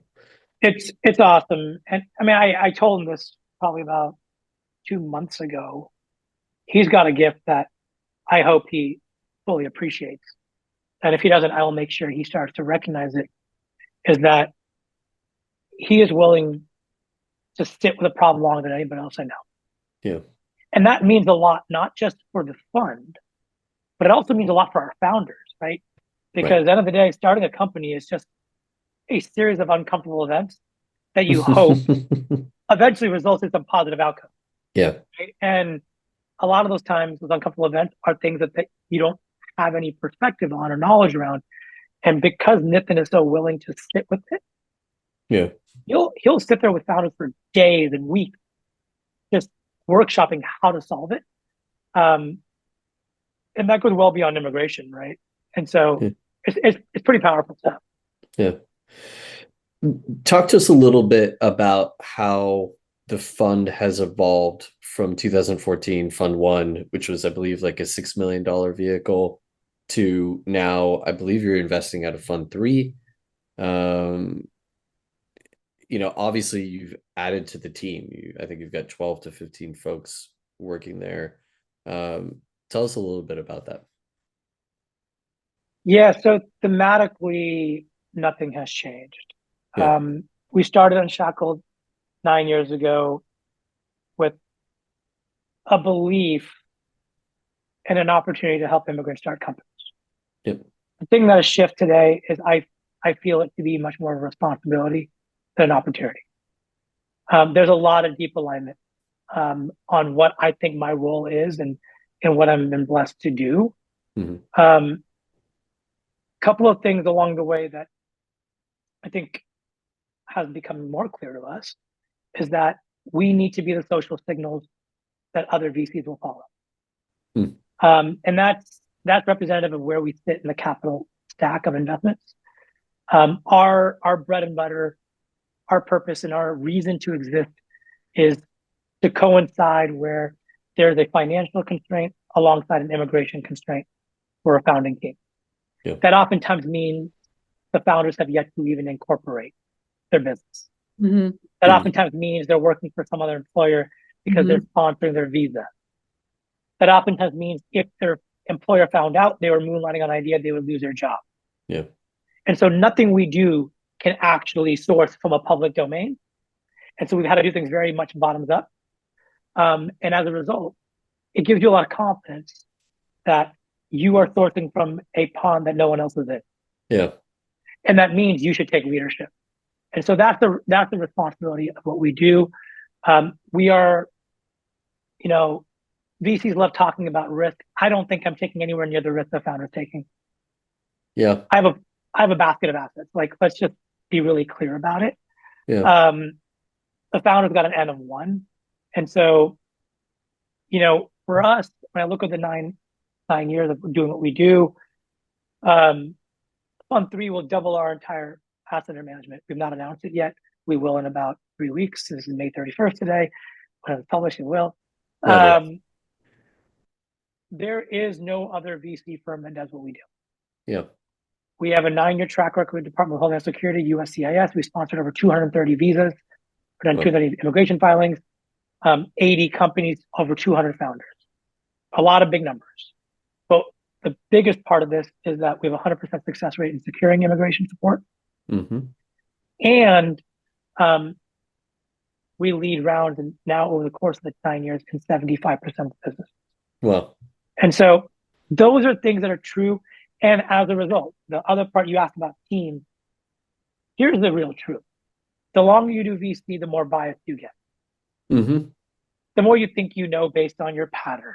It's awesome. And I mean, I told him this probably about 2 months ago. He's got a gift that I hope he fully appreciates. And if he doesn't, I will make sure he starts to recognize it, is that he is willing to sit with a problem longer than anybody else I know.
Yeah.
And that means a lot, not just for the fund, but it also means a lot for our founders, right? Because at the end of the day, starting a company is just a series of uncomfortable events that you hope eventually results in some positive outcome.
Yeah.
Right? And a lot of those times, those uncomfortable events are things that you don't have any perspective on or knowledge around. And because Nitin is so willing to sit with it,
Yeah.
he'll sit there with founders for days and weeks, just workshopping how to solve it. And that goes well beyond immigration, right? And so
Yeah.
it's pretty powerful stuff.
Yeah. Talk to us a little bit about how the fund has evolved from 2014 Fund One, which was, I believe, like a $6 million vehicle, to now, I believe you're investing out of Fund Three. Obviously you've added to the team. I think you've got 12 to 15 folks working there. Tell us a little bit about that.
Yeah, so thematically, nothing has changed.
Yeah.
We started Unshackled 9 years ago with a belief and an opportunity to help immigrants start companies.
Yep.
The thing that has shifted today is I feel it to be much more of a responsibility than an opportunity. There's a lot of deep alignment on what I think my role is and what I've been blessed to do.
Mm-hmm.
Couple of things along the way that I think has become more clear to us is that we need to be the social signals that other VCs will follow. And that's representative of where we sit in the capital stack of investments. Our bread and butter, our purpose, and our reason to exist is to coincide where there's a financial constraint alongside an immigration constraint for a founding team.
Yeah.
That oftentimes means the founders have yet to even incorporate their business.
Mm-hmm.
That oftentimes means they're working for some other employer because they're sponsoring their visa. That oftentimes means if their employer found out they were moonlighting on an idea, they would lose their job.
Yeah.
And so nothing we do can actually source from a public domain. And so we've had to do things very much bottoms up. And as a result, it gives you a lot of confidence that you are sourcing from a pond that no one else is in.
Yeah.
And that means you should take leadership. And so that's the responsibility of what we do. We are, VCs love talking about risk. I don't think I'm taking anywhere near the risk the founder's taking.
Yeah.
I have a basket of assets. Like, let's just be really clear about it.
Yeah.
The founder's got an N of one. And so, for us, when I look at the nine years of doing what we do, Fund Three will double our entire asset under management. We've not announced it yet. We will in about 3 weeks. This is May 31st today. When it's published, it will. There is no other VC firm that does what we do.
Yeah.
We have a 9-year track record with the Department of Homeland Security, USCIS. We sponsored over 230 visas, done 230 immigration filings, 80 companies, over 200 founders. A lot of big numbers. But the biggest part of this is that we have a 100% success rate in securing immigration support.
Mm-hmm.
And we lead rounds and now over the course of the 9 years in 75% of the business.
Well.
And so those are things that are true. And as a result, the other part you asked about team, here's the real truth. The longer you do VC, the more bias you get.
Mm-hmm.
The more you think you know based on your pattern.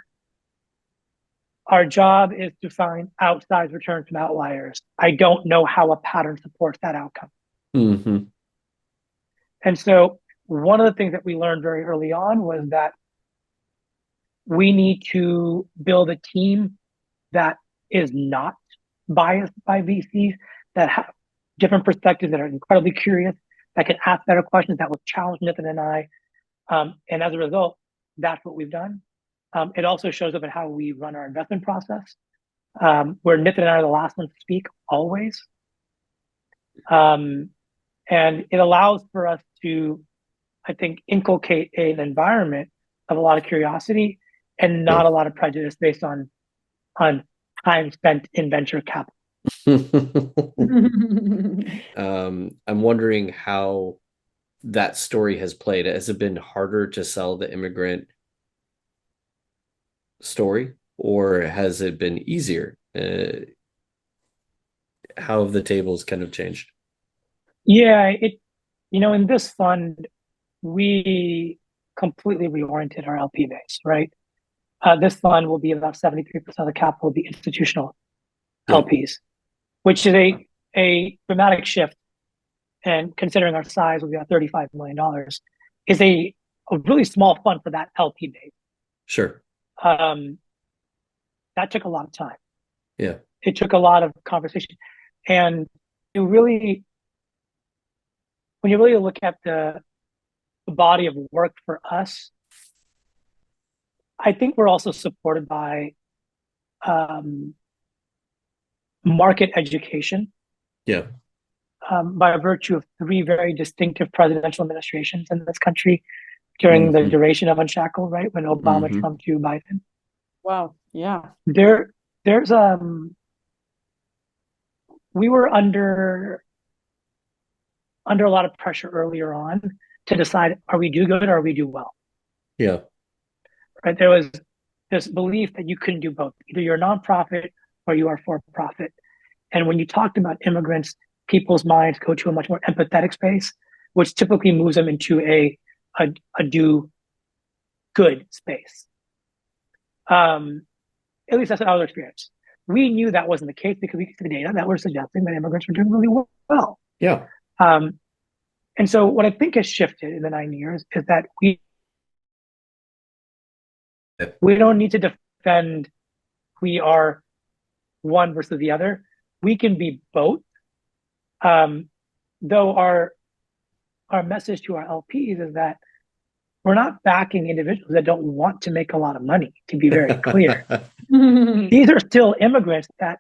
Our job is to find outsized returns from outliers. I don't know how a pattern supports that outcome.
Mm-hmm.
And so one of the things that we learned very early on was that we need to build a team that is not biased by VCs, that have different perspectives, that are incredibly curious, that can ask better questions, that will challenge Nitin and I. And as a result, that's what we've done. It also shows up in how we run our investment process, where Nitin and I are the last ones to speak always. And it allows for us to, I think, inculcate an environment of a lot of curiosity and not a lot of prejudice based on time spent in venture capital.
I'm wondering how that story has played. Has it been harder to sell the immigrant story, or has it been easier? How have the tables kind of changed?
Yeah, in this fund, we completely reoriented our LP base, right? This fund will be about 73% of the capital will be institutional LPs, which is a dramatic shift. And considering our size will be about $35 million, is a really small fund for that LP base.
Sure.
That took a lot of time.
Yeah.
It took a lot of conversation. And when you really look at the body of work for us, I think we're also supported by market education.
Yeah.
By virtue of 3 very distinctive presidential administrations in this country during the duration of Unshackled, right? When Obama, Trump, to Biden.
Wow. Yeah.
There's we were under a lot of pressure earlier on to decide, are we do good or are we do well?
Yeah.
Right. There was this belief that you couldn't do both. Either you're a nonprofit or you are for profit. And when you talked about immigrants, people's minds go to a much more empathetic space, which typically moves them into a do good space. At least that's our experience. We knew that wasn't the case because we could see the data that were suggesting that immigrants were doing really well.
Yeah.
And so what I think has shifted in the 9 years is that we don't need to defend we are one versus the other. We can be both. Though our message to our LPs is that we're not backing individuals that don't want to make a lot of money, to be very clear. These are still immigrants that,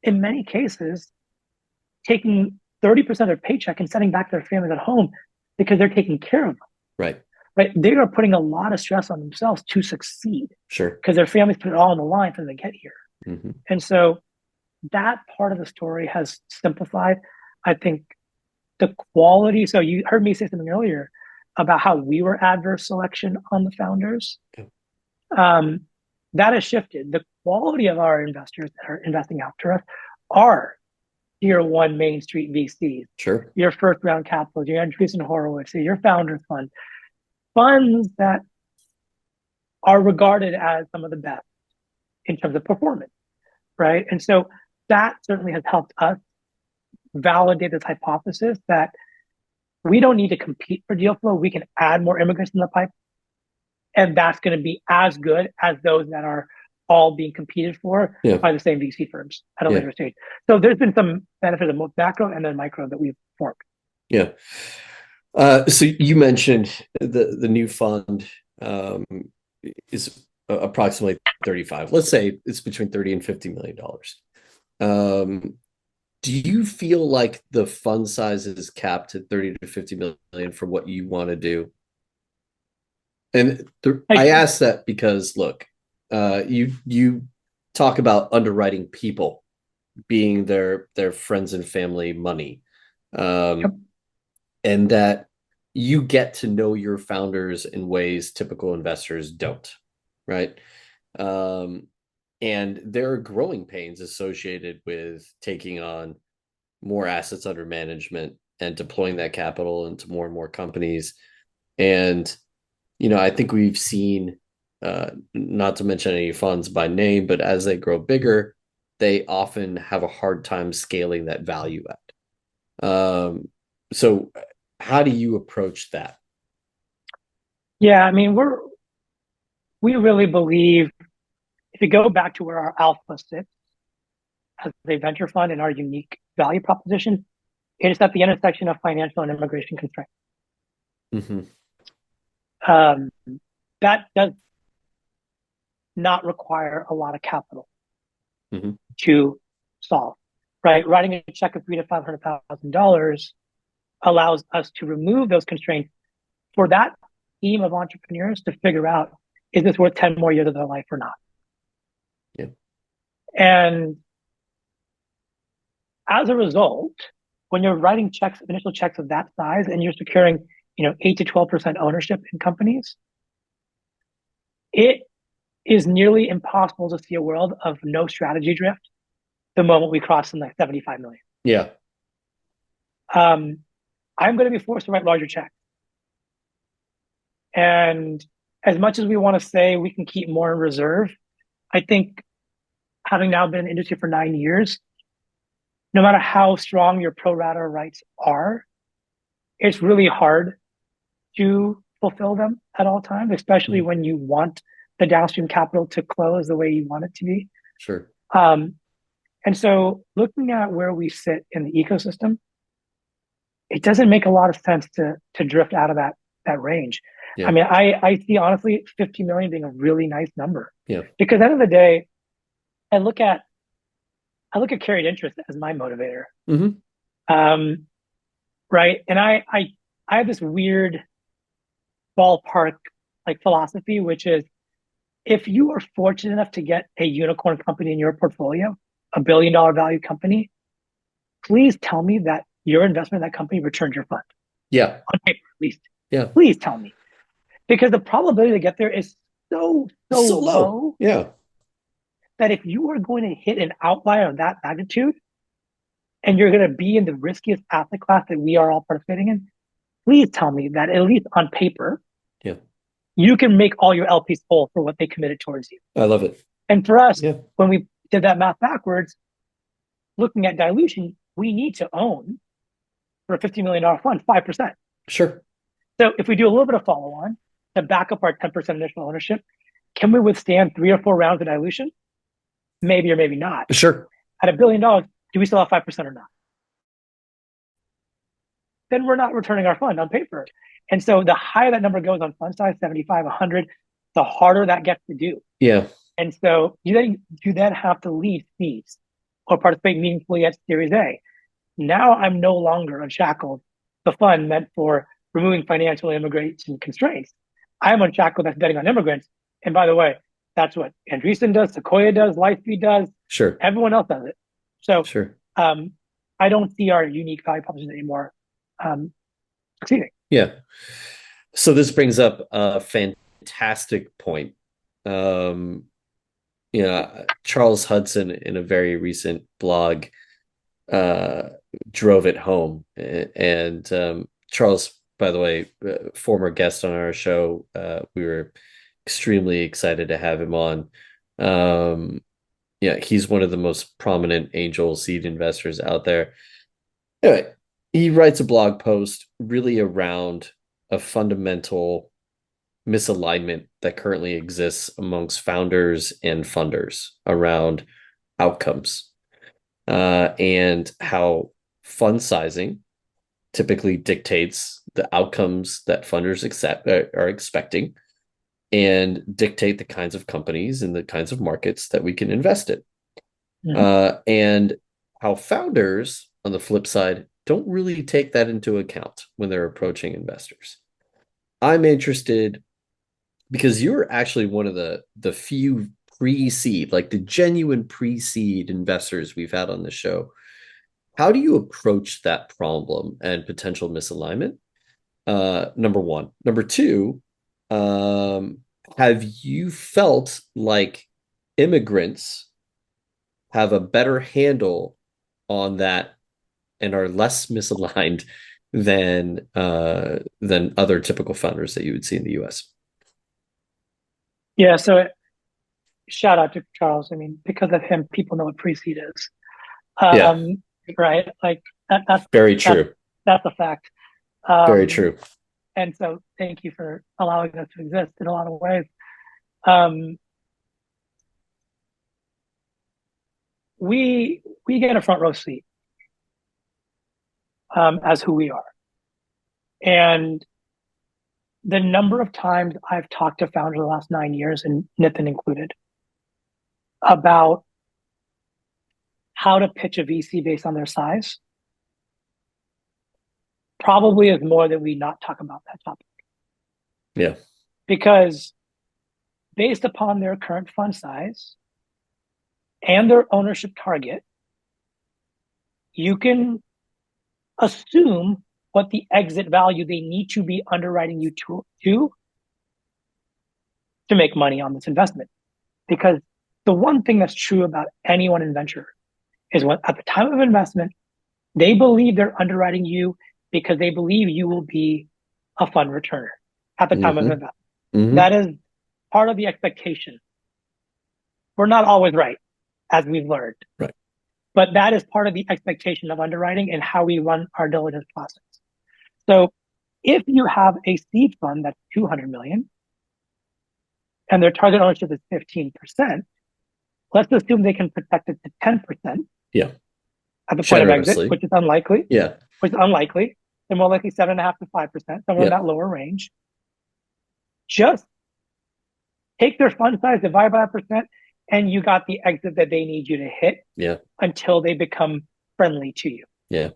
in many cases, taking 30% of their paycheck and sending back their families at home because they're taking care of them.
Right.
Right. They are putting a lot of stress on themselves to succeed.
Sure.
Because their families put it all on the line for them to get here.
Mm-hmm.
And so that part of the story has simplified. I think the quality. So you heard me say something earlier about how we were adverse selection on the founders.
Okay.
That has shifted. The quality of our investors that are investing after us are Tier 1 Main Street VCs.
Sure.
Your first round capital, your Andreessen Horowitz, your founders fund. Funds that are regarded as some of the best in terms of performance, right? And so that certainly has helped us validate this hypothesis that we don't need to compete for deal flow. We can add more immigrants in the pipe, and that's going to be as good as those that are all being competed for by the same VC firms at a later stage. So there's been some benefit of both macro and then micro that we've formed.
Yeah. So you mentioned the new fund is approximately 35. Let's say it's between 30 and $50 million. Do you feel like the fund size is capped at 30 to 50 million for what you want to do? And I ask that because, look, you talk about underwriting people being their friends and family money. And that you get to know your founders in ways typical investors don't, right? And there are growing pains associated with taking on more assets under management and deploying that capital into more and more companies. And, I think we've seen, not to mention any funds by name, but as they grow bigger, they often have a hard time scaling that value add. So how do you approach that?
Yeah, I mean, we really believe, if you go back to where our alpha sits as a venture fund and our unique value proposition, it is at the intersection of financial and immigration constraints.
Mm-hmm.
That does not require a lot of capital to solve, right? Writing a check of $300,000 to $500,000 allows us to remove those constraints for that team of entrepreneurs to figure out, is this worth 10 more years of their life or not?
Yeah.
And as a result, when you're writing checks, initial checks of that size, and you're securing, 8 to 12% ownership in companies, it is nearly impossible to see a world of no strategy drift the moment we cross in like 75 million.
Yeah.
I'm going to be forced to write larger checks. And as much as we want to say we can keep more in reserve, I think having now been in the industry for 9 years, no matter how strong your pro rata rights are, it's really hard to fulfill them at all times, especially when you want the downstream capital to close the way you want it to be.
Sure.
And so looking at where we sit in the ecosystem, it doesn't make a lot of sense to drift out of that range.
Yeah.
I mean, I see honestly 50 million being a really nice number.
Yeah.
Because at the end of the day, I look at carried interest as my motivator. Right. And I have this weird ballpark like philosophy, which is if you are fortunate enough to get a unicorn company in your portfolio, $1 billion value company, please tell me that your investment in that company returned your fund.
Yeah.
On paper, at least.
Yeah.
Please tell me. Because the probability to get there is so low.
Yeah.
That if you are going to hit an outlier of that magnitude and you're going to be in the riskiest asset class that we are all participating in, please tell me that at least on paper, you can make all your LPs whole for what they committed towards you.
I love it.
And for us, when we did that math backwards, looking at dilution, we need to own for a $50 million fund, 5%.
Sure.
So if we do a little bit of follow-on to back up our 10% initial ownership, can we withstand 3 or 4 rounds of dilution? Maybe or maybe not.
Sure.
At $1 billion, do we still have 5% or not? Then we're not returning our fund on paper. And so the higher that number goes on fund size, 75, 100, the harder that gets to do.
Yeah.
And so you then have to leave fees or participate meaningfully at Series A. Now I'm no longer unshackled, the fund meant for removing financial immigration constraints. I'm unshackled that's betting on immigrants. And by the way, that's what Andreessen does, Sequoia does, Lightspeed does.
Sure.
Everyone else does it. So
sure.
I don't see our unique value proposition anymore succeeding.
Yeah. So this brings up a fantastic point. Charles Hudson in a very recent blog drove it home. And Charles, by the way, former guest on our show, we were extremely excited to have him on. He's one of the most prominent angel seed investors out there. Anyway, he writes a blog post really around a fundamental misalignment that currently exists amongst founders and funders around outcomes, and how fund sizing typically dictates the outcomes that funders are expecting and dictate the kinds of companies and the kinds of markets that we can invest in. And how founders, on the flip side, don't really take that into account when they're approaching investors. I'm interested because you're actually one of the few pre-seed, like the genuine pre-seed investors we've had on the show. How do you approach that problem and potential misalignment? Number one. Number two, have you felt like immigrants have a better handle on that and are less misaligned than other typical founders that you would see in the US?
Yeah, so shout out to Charles. I mean, because of him, people know what pre-seed is. Right? Like that's
very true.
That's a fact.
Very true.
And so thank you for allowing us to exist in a lot of ways. We get a front row seat as who we are. And the number of times I've talked to founders the last 9 years, and Nathan included, about how to pitch a VC based on their size, probably is more than we not talk about that topic.
Yeah.
Because based upon their current fund size and their ownership target, you can assume what the exit value they need to be underwriting you to make money on this investment. Because the one thing that's true about anyone in venture is when at the time of investment, they believe they're underwriting you because they believe you will be a fund returner at the time of investment.
Mm-hmm.
That is part of the expectation. We're not always right, as we've learned.
Right.
But that is part of the expectation of underwriting and how we run our diligence process. So if you have a seed fund that's 200 million and their target ownership is 15%, let's assume they can protect it to 10%.
Yeah.
At the point of exit, which is unlikely.
Yeah.
Which is unlikely. They're more likely 7.5% to 5%, somewhere in that lower range. Just take their fund size, divide by percent, and you got the exit that they need you to hit until they become friendly to you.
Yeah.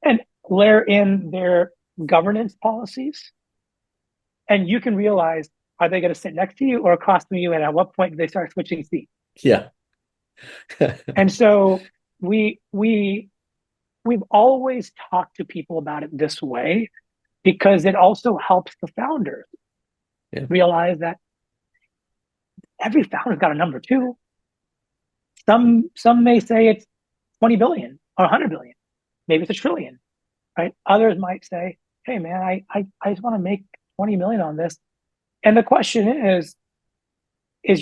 And layer in their governance policies, and you can realize, are they going to sit next to you or across from you? And at what point do they start switching seats?
Yeah.
And so we've always talked to people about it this way because it also helps the founders realize that every founder's got a number too. Some may say it's 20 billion or 100 billion. Maybe it's $1 trillion, right? Others might say, hey man, I just want to make 20 million on this. And the question is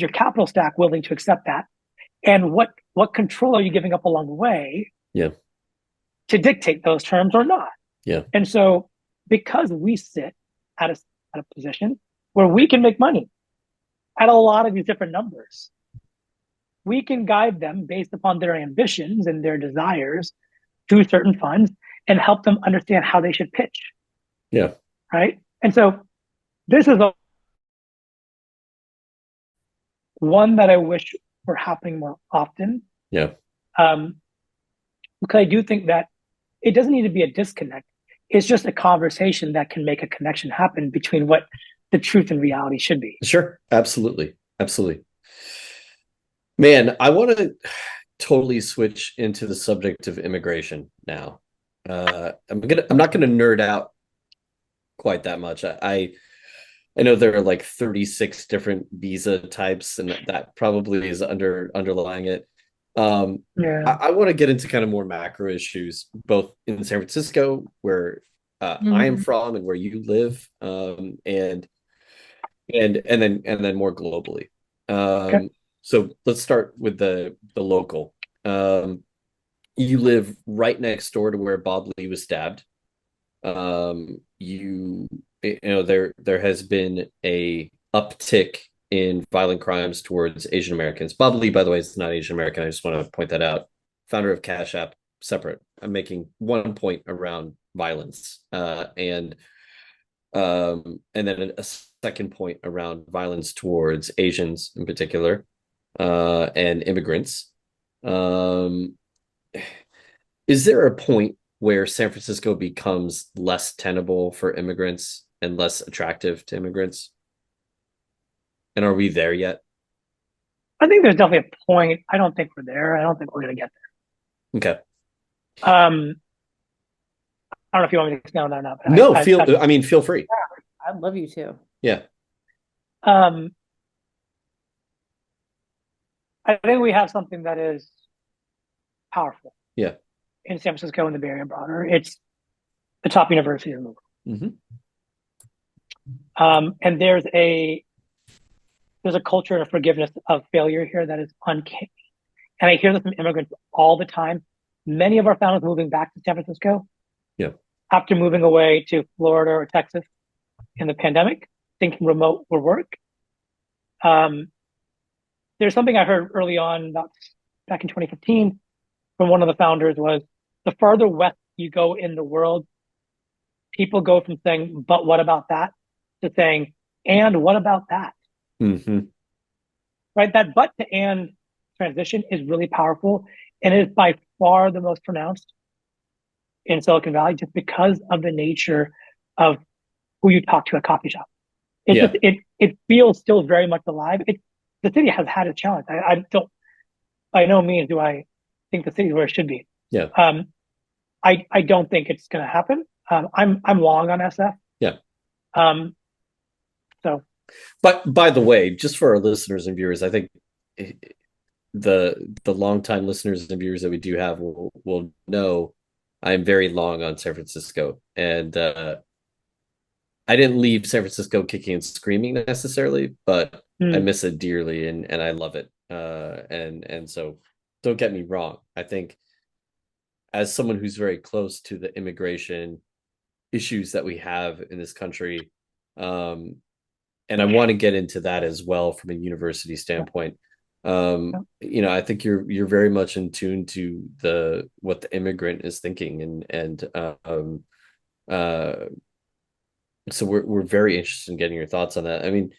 your capital stack willing to accept that? And what control are you giving up along the way to dictate those terms or not?
Yeah.
And so because we sit at a position where we can make money at a lot of these different numbers, we can guide them based upon their ambitions and their desires to certain funds and help them understand how they should pitch.
Yeah.
Right. And so this is one that I wish were happening more often.
Yeah.
Because I do think that it doesn't need to be a disconnect. It's just a conversation that can make a connection happen between what the truth and reality should be.
Sure. Absolutely. Absolutely. Man, I want to totally switch into the subject of immigration now. I'm not gonna nerd out quite that much. I know there are like 36 different visa types, and that probably is underlying it. I want to get into kind of more macro issues, both in San Francisco, where I am from, and where you live, and then more globally. So let's start with the local. You live right next door to where Bob Lee was stabbed. You know there has been a uptick in violent crimes towards Asian Americans. Bob Lee, by the way, is not Asian American. I just want to point that out. Founder of Cash App, separate. I'm making one point around violence, and then a second point around violence towards Asians in particular, and immigrants. Is there a point where San Francisco becomes less tenable for immigrants and less attractive to immigrants? And are we there yet?
I think there's definitely a point. I don't think we're there. I don't think we're going to get there.
Okay.
I don't know if you want me to expand on that or not. But
no, feel free.
Yeah, I'd love you to.
Yeah.
I think we have something that is powerful.
Yeah.
In San Francisco and the Bay Area broader. It's the top university in the world.
Mm-hmm.
And there's a culture of forgiveness of failure here that is uncanny. And I hear this from immigrants all the time. Many of our founders moving back to San Francisco after moving away to Florida or Texas in the pandemic, thinking remote will work. There's something I heard early on back in 2015 from one of the founders was the farther west you go in the world, people go from saying, but what about that? To saying, and what about that?
Mm-hmm.
Right? That but to and transition is really powerful and is by far the most pronounced in Silicon Valley just because of the nature of who you talk to at coffee shop. It feels still very much alive. The city has had a challenge. I don't, by no means do I think the city's where it should be.
Yeah.
I don't think it's going to happen. I'm long on SF.
Yeah.
So.
But by the way, just for our listeners and viewers, I think the longtime listeners and viewers that we do have will know I'm very long on San Francisco, and I didn't leave San Francisco kicking and screaming necessarily, but I
Hmm.
miss it dearly, and I love it. And so don't get me wrong. I think as someone who's very close to the immigration issues that we have in this country, um, and I want to get into that as well from a university
Yeah.
standpoint.
Yeah.
I think you're very much in tune to the what the immigrant is thinking, uh, so we're very interested in getting your thoughts on that. I mean,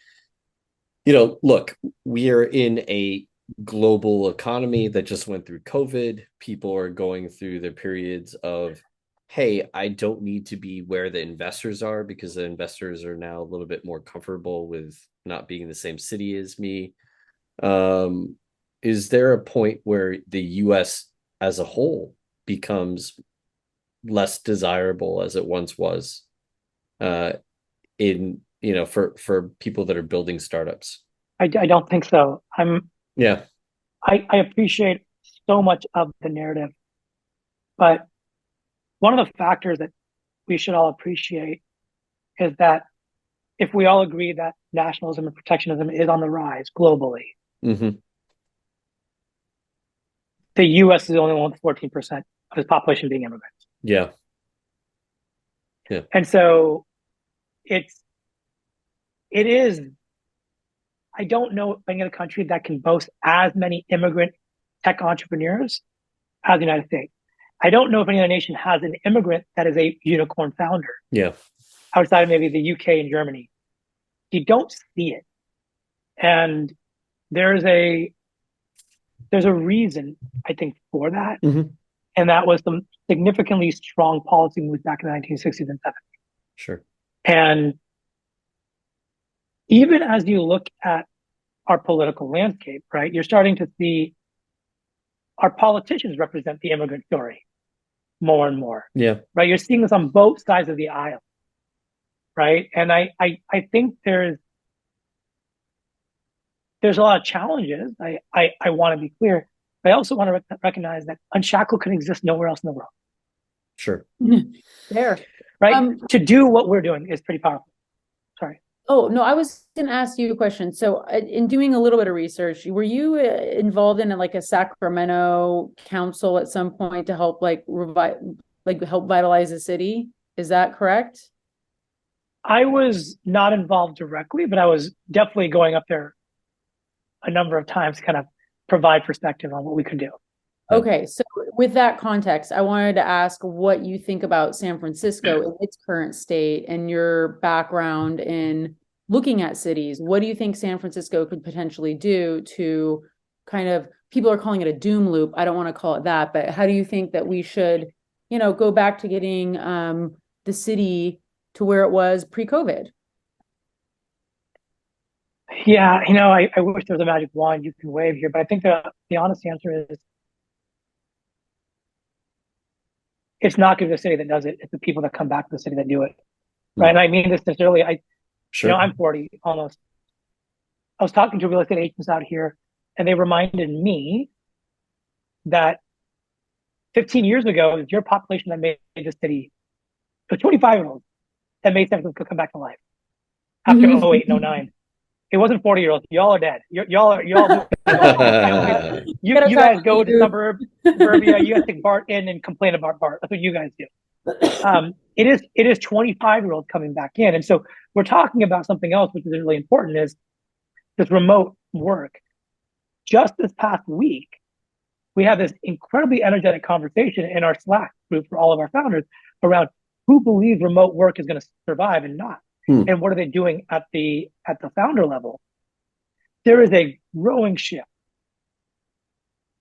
look, we are in a global economy that just went through COVID. People are going through their periods of, hey, I don't need to be where the investors are because the investors are now a little bit more comfortable with not being in the same city as me. Um, is there a point where the US as a whole becomes less desirable as it once was? In for people that are building startups.
I don't think so.
Yeah.
I appreciate so much of the narrative, but one of the factors that we should all appreciate is that if we all agree that nationalism and protectionism is on the rise globally,
Mm-hmm.
the US is the only one with 14% of its population being immigrants.
Yeah. Yeah.
And so it's, it is, I don't know any other country that can boast as many immigrant tech entrepreneurs as the United States. I don't know if any other nation has an immigrant that is a unicorn founder
Yeah.
outside of maybe the UK and Germany. You don't see it. And there's a there's a reason, I think, for that.
Mm-hmm.
And that was some significantly strong policy moves back in the 1960s and 70s.
Sure.
And even as you look at our political landscape, right, you're starting to see our politicians represent the immigrant story more and more,
Yeah.
right? You're seeing this on both sides of the aisle, right? And I think there's a lot of challenges. I want to be clear. But I also want to recognize that Unshackled can exist nowhere else in the world.
Sure.
There.
Right? To do what we're doing is pretty powerful. Sorry.
Oh, no, I was going to ask you a question. So, in doing a little bit of research, were you involved in like a Sacramento council at some point to help help vitalize the city? Is that correct?
I was not involved directly, but I was definitely going up there a number of times to kind of provide perspective on what we could do.
Okay, so with that context, I wanted to ask what you think about San Francisco in its current state and your background in looking at cities. What do you think San Francisco could potentially do to kind of, people are calling it a doom loop. I don't want to call it that, but how do you think that we should, go back to getting the city to where it was pre-COVID?
Yeah, I wish there was a magic wand you can wave here, but I think the honest answer is it's not going to be the city that does it. It's the people that come back to the city that do it. Right. And I mean this sincerely.
Sure.
I'm 40 almost. I was talking to real estate agents out here and they reminded me that 15 years ago, it was your population that made the city. It was 25-year-olds that made San Francisco come back to life after 08 and 09. It wasn't 40-year-olds. Y'all are dead. Y'all you guys go to suburbia. You guys take BART in and complain about BART. That's what you guys do. It is 25-year-olds coming back in. And so we're talking about something else, which is really important, is this remote work. Just this past week, we have this incredibly energetic conversation in our Slack group for all of our founders around who believes remote work is going to survive and not. And what are they doing at the founder level? There is a growing shift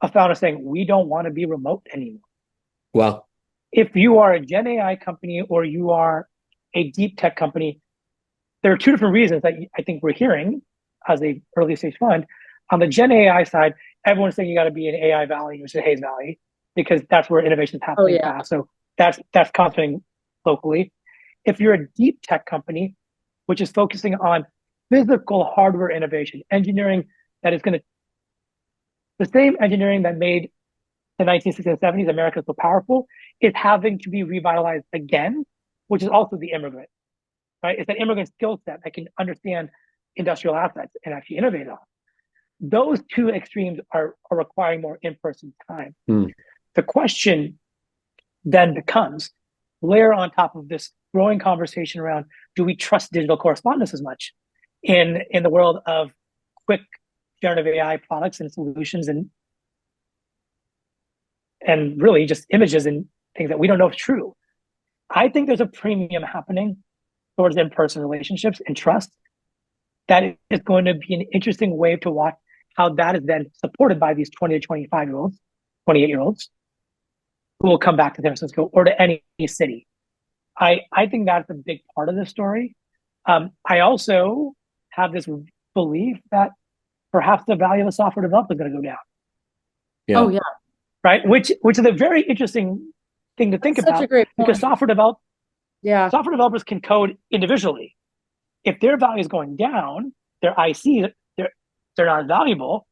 of founders saying, we don't want to be remote anymore.
Well,
if you are a Gen AI company or you are a deep tech company, there are two different reasons that I think we're hearing as a early stage fund. On the Gen AI side, everyone's saying you got to be in AI Valley or Hayes Valley because that's where innovation is happening fast. So that's concentrating locally. If you're a deep tech company, which is focusing on physical hardware innovation, engineering that is going to, the same engineering that made the 1960s and 70s, America is so powerful, is having to be revitalized again, which is also the immigrant, right? It's an immigrant skill set that can understand industrial assets and actually innovate on. Those two extremes are requiring more in-person time. The question then becomes, layer on top of this growing conversation around, do we trust digital correspondence as much in the world of quick generative AI products and solutions and really just images and things that we don't know if true? I think there's a premium happening towards in-person relationships and trust that is going to be an interesting wave to watch how that is then supported by these 20 to 25-year-olds, 28-year-olds who will come back to San Francisco or to any city. I think that's a big part of the story. I also have this belief that perhaps the value of a software developer is going to go down.
Yeah. Oh, yeah.
Right? Which is a very interesting thing to think about, because software developers can code individually. If their value is going down, their IC, they're not valuable.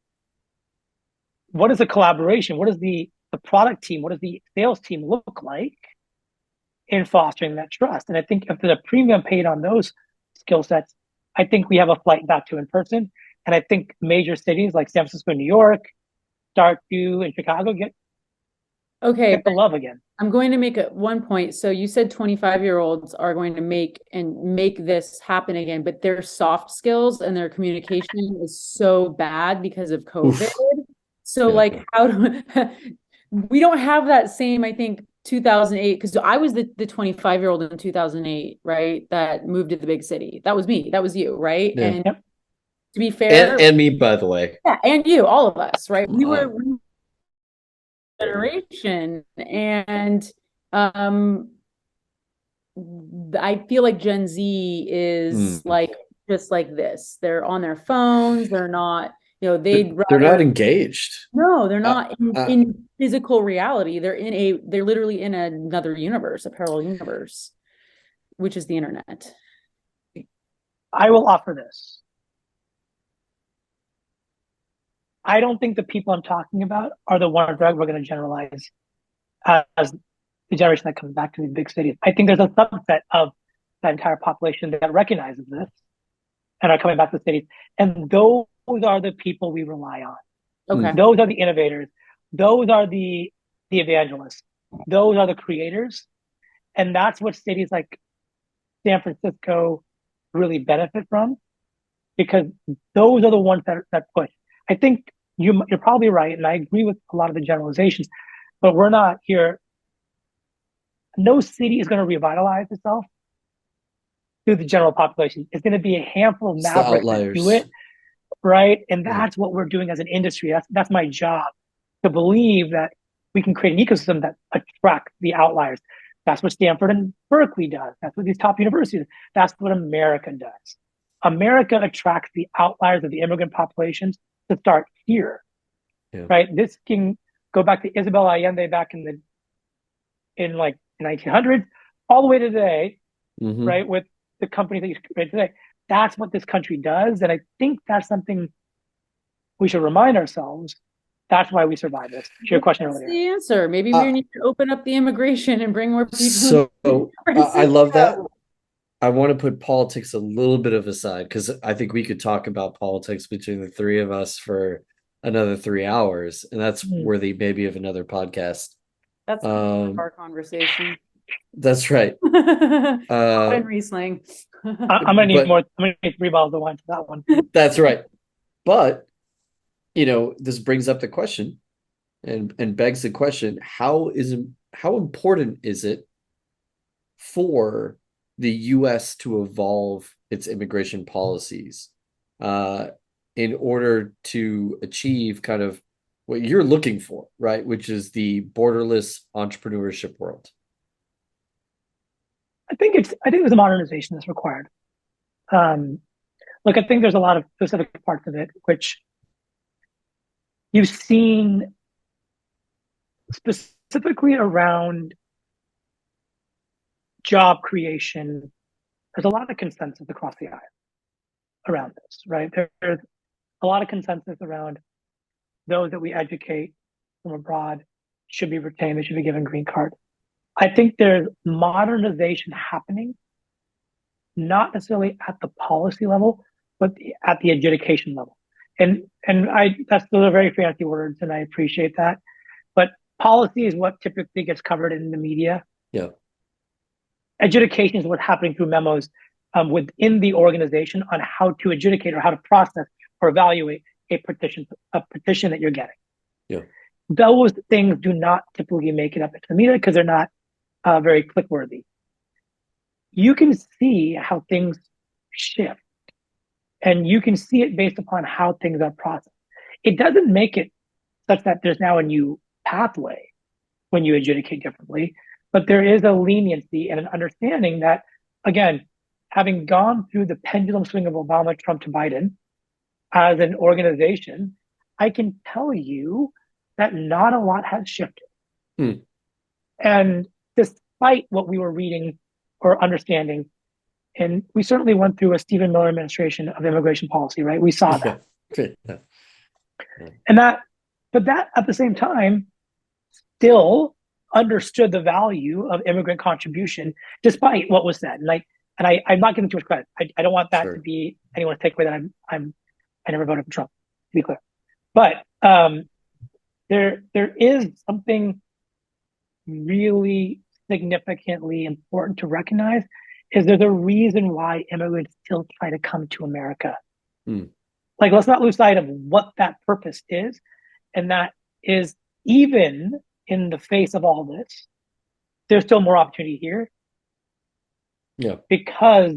What is the collaboration? What does the product team, what does the sales team look like in fostering that trust? And I think if there's a premium paid on those skill sets, I think we have a flight back to in-person. And I think major cities like San Francisco, New York, start to, in Chicago, get the love again.
I'm going to make one point. So you said 25-year-olds are going to make this happen again, but their soft skills and their communication is so bad because of COVID. Oof. So like, how do we don't have that same, I think, 2008, because I was the 25-year-old in 2008, right? That moved to the big city. That was me. That was you, right? Yeah. And to be fair,
and me, by the way.
Yeah, and you, all of us, right? We were generation, and I feel like Gen Z is like just like this. They're on their phones. They're not. They're
not engaged.
No, they're not in physical reality. They're literally in another universe, a parallel universe, which is the internet.
I will offer this. I don't think the people I'm talking about are the ones that we're going to generalize as the generation that comes back to these big cities. I think there's a subset of that entire population that recognizes this and are coming back to the cities. And those are the people we rely on.
Okay.
Those are the innovators. Those are the evangelists. Those are the creators. And that's what cities like San Francisco really benefit from, because those are the ones that push. I think you're probably right, and I agree with a lot of the generalizations, but we're not here. No city is going to revitalize itself through the general population. It's going to be a handful of mavericks that do it. Right. And that's what we're doing as an industry. That's my job, to believe that we can create an ecosystem that attracts the outliers. That's what Stanford and Berkeley does. That's what these top universities, that's what America does. America attracts the outliers of the immigrant populations to start here. Right. This can go back to Isabel Allende back in like the 1900s, all the way to today, right, with the companies that you create today. That's what this country does. And I think that's something we should remind ourselves. That's why we survive this. To your question earlier.
The answer. Maybe we need to open up the immigration and bring more people.
So I love that. I want to put politics a little bit of aside, because I think we could talk about politics between the three of us for another 3 hours. And that's worthy maybe of another podcast.
That's our conversation.
That's right.
And Riesling.
I'm gonna need more. I'm gonna need 3 bottles of wine for that one.
That's right. But this brings up the question, and begs the question: how important is it for the U.S. to evolve its immigration policies in order to achieve kind of what you're looking for, right? Which is the borderless entrepreneurship world.
I think there's a modernization that's required. Look, I think there's a lot of specific parts of it which you've seen specifically around job creation. There's a lot of consensus across the aisle around this, right? There's a lot of consensus around those that we educate from abroad should be retained. They should be given green card. I think there's modernization happening, not necessarily at the policy level, but at the adjudication level. And those are very fancy words, and I appreciate that. But policy is what typically gets covered in the media.
Yeah.
Adjudication is what's happening through memos within the organization on how to adjudicate or how to process or evaluate a petition that you're getting.
Yeah.
Those things do not typically make it up into the media because they're not very click worthy. You can see how things shift, and you can see it based upon how things are processed. It doesn't make it such that there's now a new pathway when you adjudicate differently, but there is a leniency and an understanding that, again, having gone through the pendulum swing of Obama, Trump to Biden as an organization, I can tell you that not a lot has shifted. And despite what we were reading or understanding, and we certainly went through a Stephen Miller administration of immigration policy, right? We saw that.
Yeah.
And but that at the same time still understood the value of immigrant contribution despite what was said. And I'm not giving too much credit. I don't want that to be anyone's takeaway that I never voted for Trump, to be clear. But there is something really significantly important to recognize is there's a reason why immigrants still try to come to America. Like, let's not lose sight of what that purpose is. And that is, even in the face of all this, there's still more opportunity here.
Yeah.
Because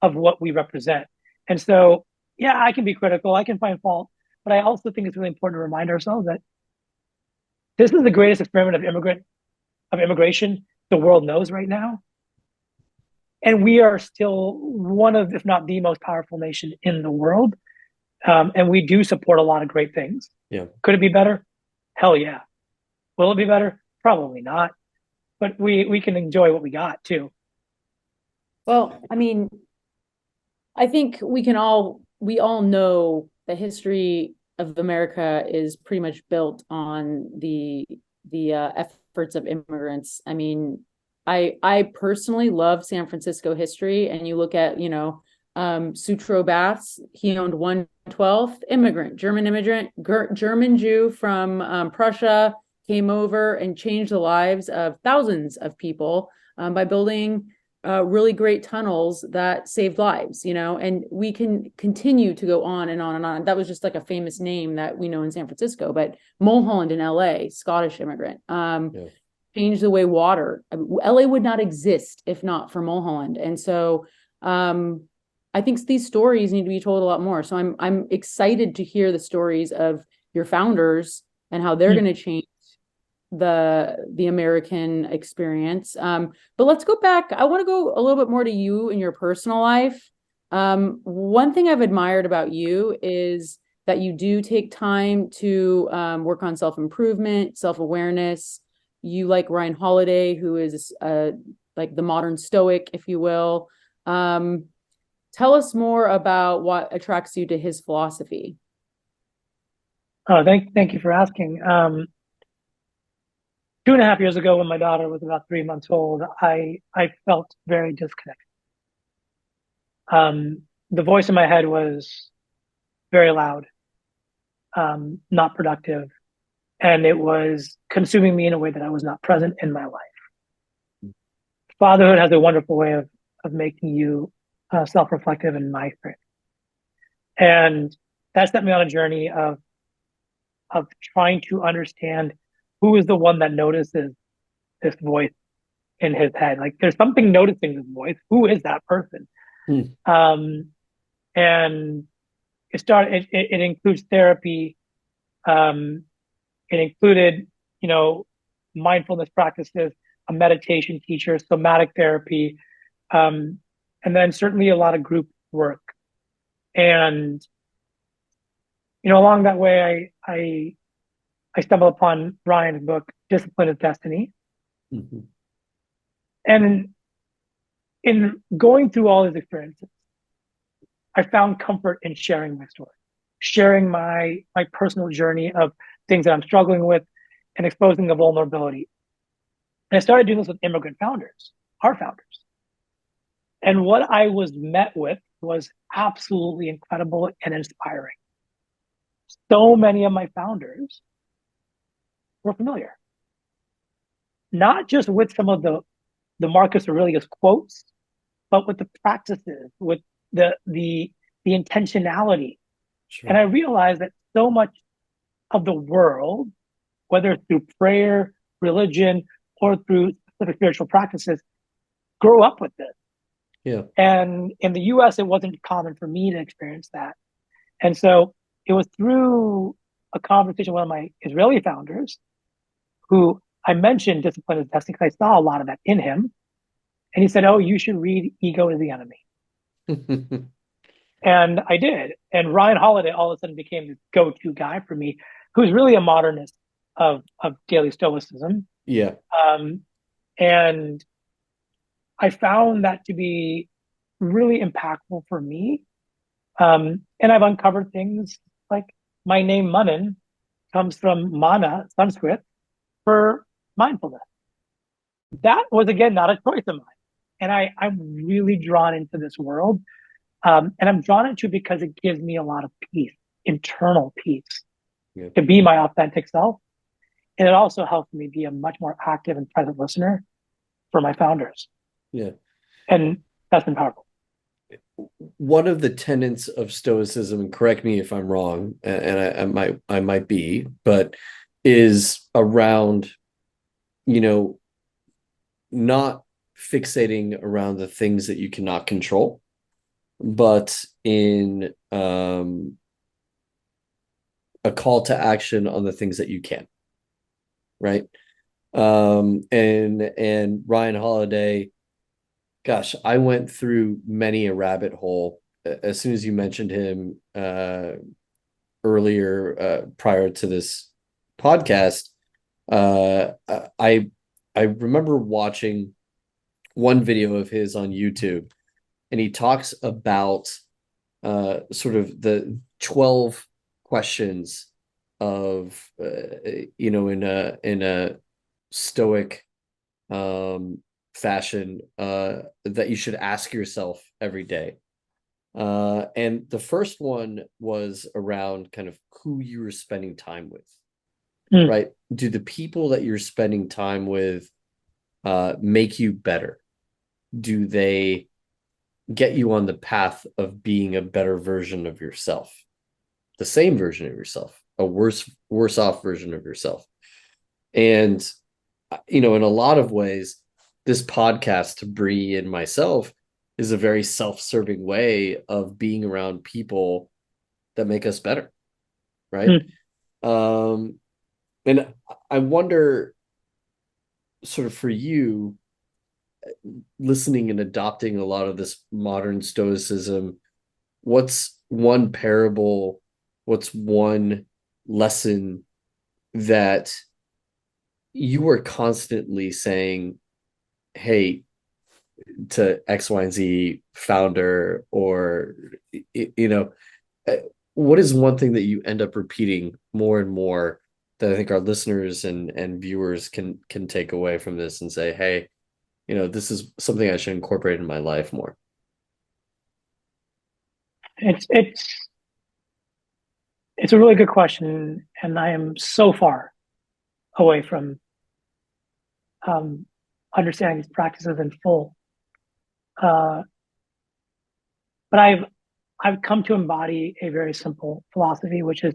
of what we represent. And so, yeah, I can be critical, I can find fault, but I also think it's really important to remind ourselves that this is the greatest experiment of immigration the world knows right now. And we are still one of, if not the most powerful nation in the world. And we do support a lot of great things.
Yeah.
Could it be better? Hell yeah. Will it be better? Probably not. But we can enjoy what we got too.
Well, I mean, I think we all know the history of America is pretty much built on the efforts of immigrants. I mean, I personally love San Francisco history, and you look at, Sutro Baths, he owned 1/12th immigrant, German Jew from Prussia, came over and changed the lives of thousands of people by building really great tunnels that saved lives, and we can continue to go on and on and on. That was just like a famous name that we know in San Francisco, but Mulholland in LA, Scottish immigrant, changed the way LA would not exist if not for Mulholland. And so I think these stories need to be told a lot more. So I'm excited to hear the stories of your founders and how they're going to change the American experience. But let's go back. I want to go a little bit more to you in your personal life. One thing I've admired about you is that you do take time to work on self-improvement, self-awareness. You like Ryan Holiday, who is like the modern stoic, if you will. Tell us more about what attracts you to his philosophy.
Oh, thank you for asking. 2.5 years ago, when my daughter was about 3 months old, I felt very disconnected. The voice in my head was very loud, not productive, and it was consuming me in a way that I was not present in my life. Fatherhood has a wonderful way of making you self-reflective, in my experience. And that set me on a journey of trying to understand who is the one that notices this voice in his head. Like, there's something noticing this voice. Who is that person? And it includes therapy. It included, mindfulness practices, a meditation teacher, somatic therapy, and then certainly a lot of group work. And, along that way, I stumbled upon Ryan's book, Discipline is Destiny. And in going through all these experiences, I found comfort in sharing my story, sharing my personal journey of things that I'm struggling with, and exposing the vulnerability. And I started doing this with immigrant founders, our founders. And what I was met with was absolutely incredible and inspiring. So many of my founders were familiar, not just with some of the Marcus Aurelius quotes, but with the practices, with the intentionality.
Sure.
And I realized that so much of the world, whether through prayer, religion, or through specific spiritual practices, grow up with this.
Yeah.
And in the US, it wasn't common for me to experience that. And so it was through a conversation with one of my Israeli founders who I mentioned discipline as testing because I saw a lot of that in him. And he said, "Oh, you should read Ego is the Enemy." And I did. And Ryan Holiday all of a sudden became the go-to guy for me, who's really a modernist of daily stoicism.
Yeah.
And I found that to be really impactful for me. And I've uncovered things like my name Manan comes from Mana, Sanskrit, for mindfulness. That was, again, not a choice of mine. And I'm really drawn into this world. And I'm drawn into it because it gives me a lot of peace, internal peace, to be my authentic self. And it also helps me be a much more active and present listener for my founders.
Yeah.
And that's been powerful.
One of the tenets of Stoicism, and correct me if I'm wrong, and I might be, but is around, not fixating around the things that you cannot control, but in a call to action on the things that you can, right? And Ryan Holiday, gosh, I went through many a rabbit hole as soon as you mentioned him earlier, prior to this podcast. I remember watching one video of his on YouTube, and he talks about sort of the 12 questions of in a stoic fashion that you should ask yourself every day. And the first one was around kind of who you were spending time with, right? Do the people that you're spending time with make you better? Do they get you on the path of being a better version of yourself? The same version of yourself, a worse off version of yourself? And in a lot of ways, this podcast to Bree and myself is a very self-serving way of being around people that make us better, right? And I wonder, sort of for you, listening and adopting a lot of this modern stoicism, what's one parable, what's one lesson that you are constantly saying, hey, to X, Y, and Z founder, or, what is one thing that you end up repeating more and more that I think our listeners and viewers can take away from this and say, hey, this is something I should incorporate in my life more?
It's a really good question, and I am so far away from understanding these practices in full. But I've come to embody a very simple philosophy, which is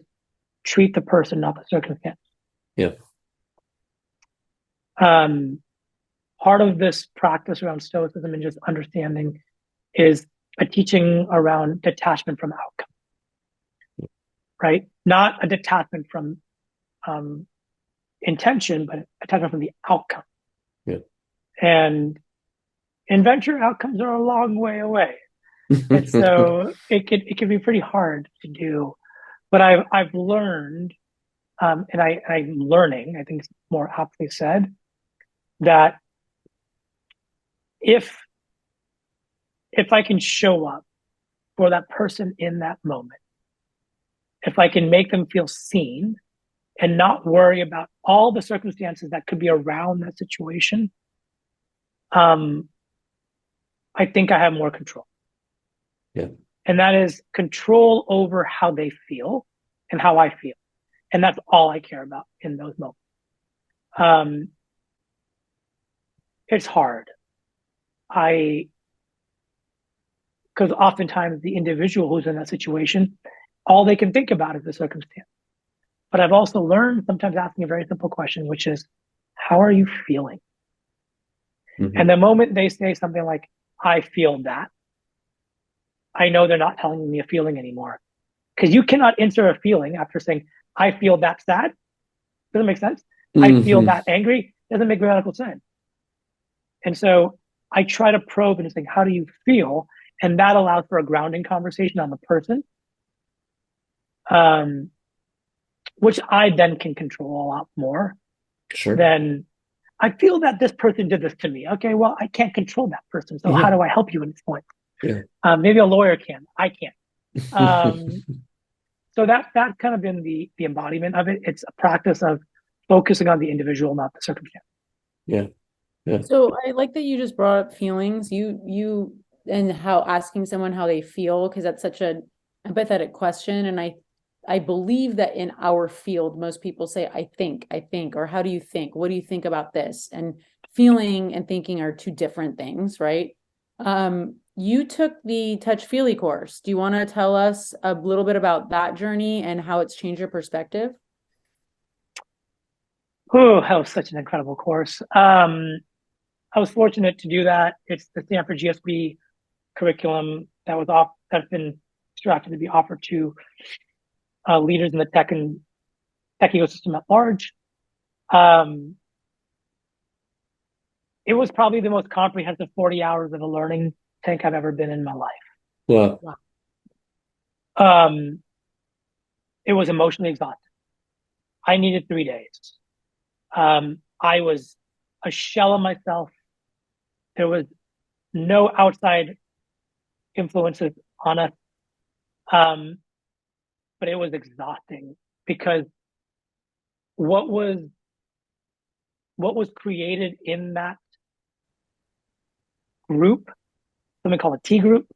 treat the person, not the circumstance.
Yeah.
Part of this practice around stoicism and just understanding is a teaching around detachment from outcome, right? Not a detachment from intention, but attachment from the outcome.
Yeah.
And in venture, outcomes are a long way away. And so it can be pretty hard to do. But I've learned, and I'm learning, I think it's more aptly said, that if I can show up for that person in that moment, if I can make them feel seen, and not worry about all the circumstances that could be around that situation, I think I have more control.
Yeah.
And that is control over how they feel and how I feel. And that's all I care about in those moments. It's hard. Because oftentimes the individual who's in that situation, all they can think about is the circumstance. But I've also learned sometimes asking a very simple question, which is, how are you feeling?
Mm-hmm.
And the moment they say something like, I feel that, I know they're not telling me a feeling anymore. Because you cannot insert a feeling after saying, I feel that sad. Doesn't make sense. I feel that angry. Doesn't make grammatical sense. And so I try to probe and say, how do you feel? And that allows for a grounding conversation on the person, which I then can control a lot more than I feel that this person did this to me. Okay, well, I can't control that person. So how do I help you in this point?
Yeah.
Maybe a lawyer can. I can't. So that's kind of been the embodiment of it. It's a practice of focusing on the individual, not the circumstance.
Yeah. Yeah.
So I like that you just brought up feelings. You and how asking someone how they feel, because that's such an empathetic question. And I believe that in our field, most people say, I think, or how do you think? What do you think about this? And feeling and thinking are two different things, right? You took the Touch Feely course. Do you want to tell us a little bit about that journey and how it's changed your perspective?
Oh, that was such an incredible course. I was fortunate to do that. It's the Stanford GSB curriculum that's been instructed to be offered to leaders in the tech ecosystem at large. It was probably the most comprehensive 40 hours of a learning tank I've ever been in my life.
Wow.
It was emotionally exhausting. I needed 3 days. I was a shell of myself. There was no outside influences on us. But it was exhausting because what was created in that group, something called a T group,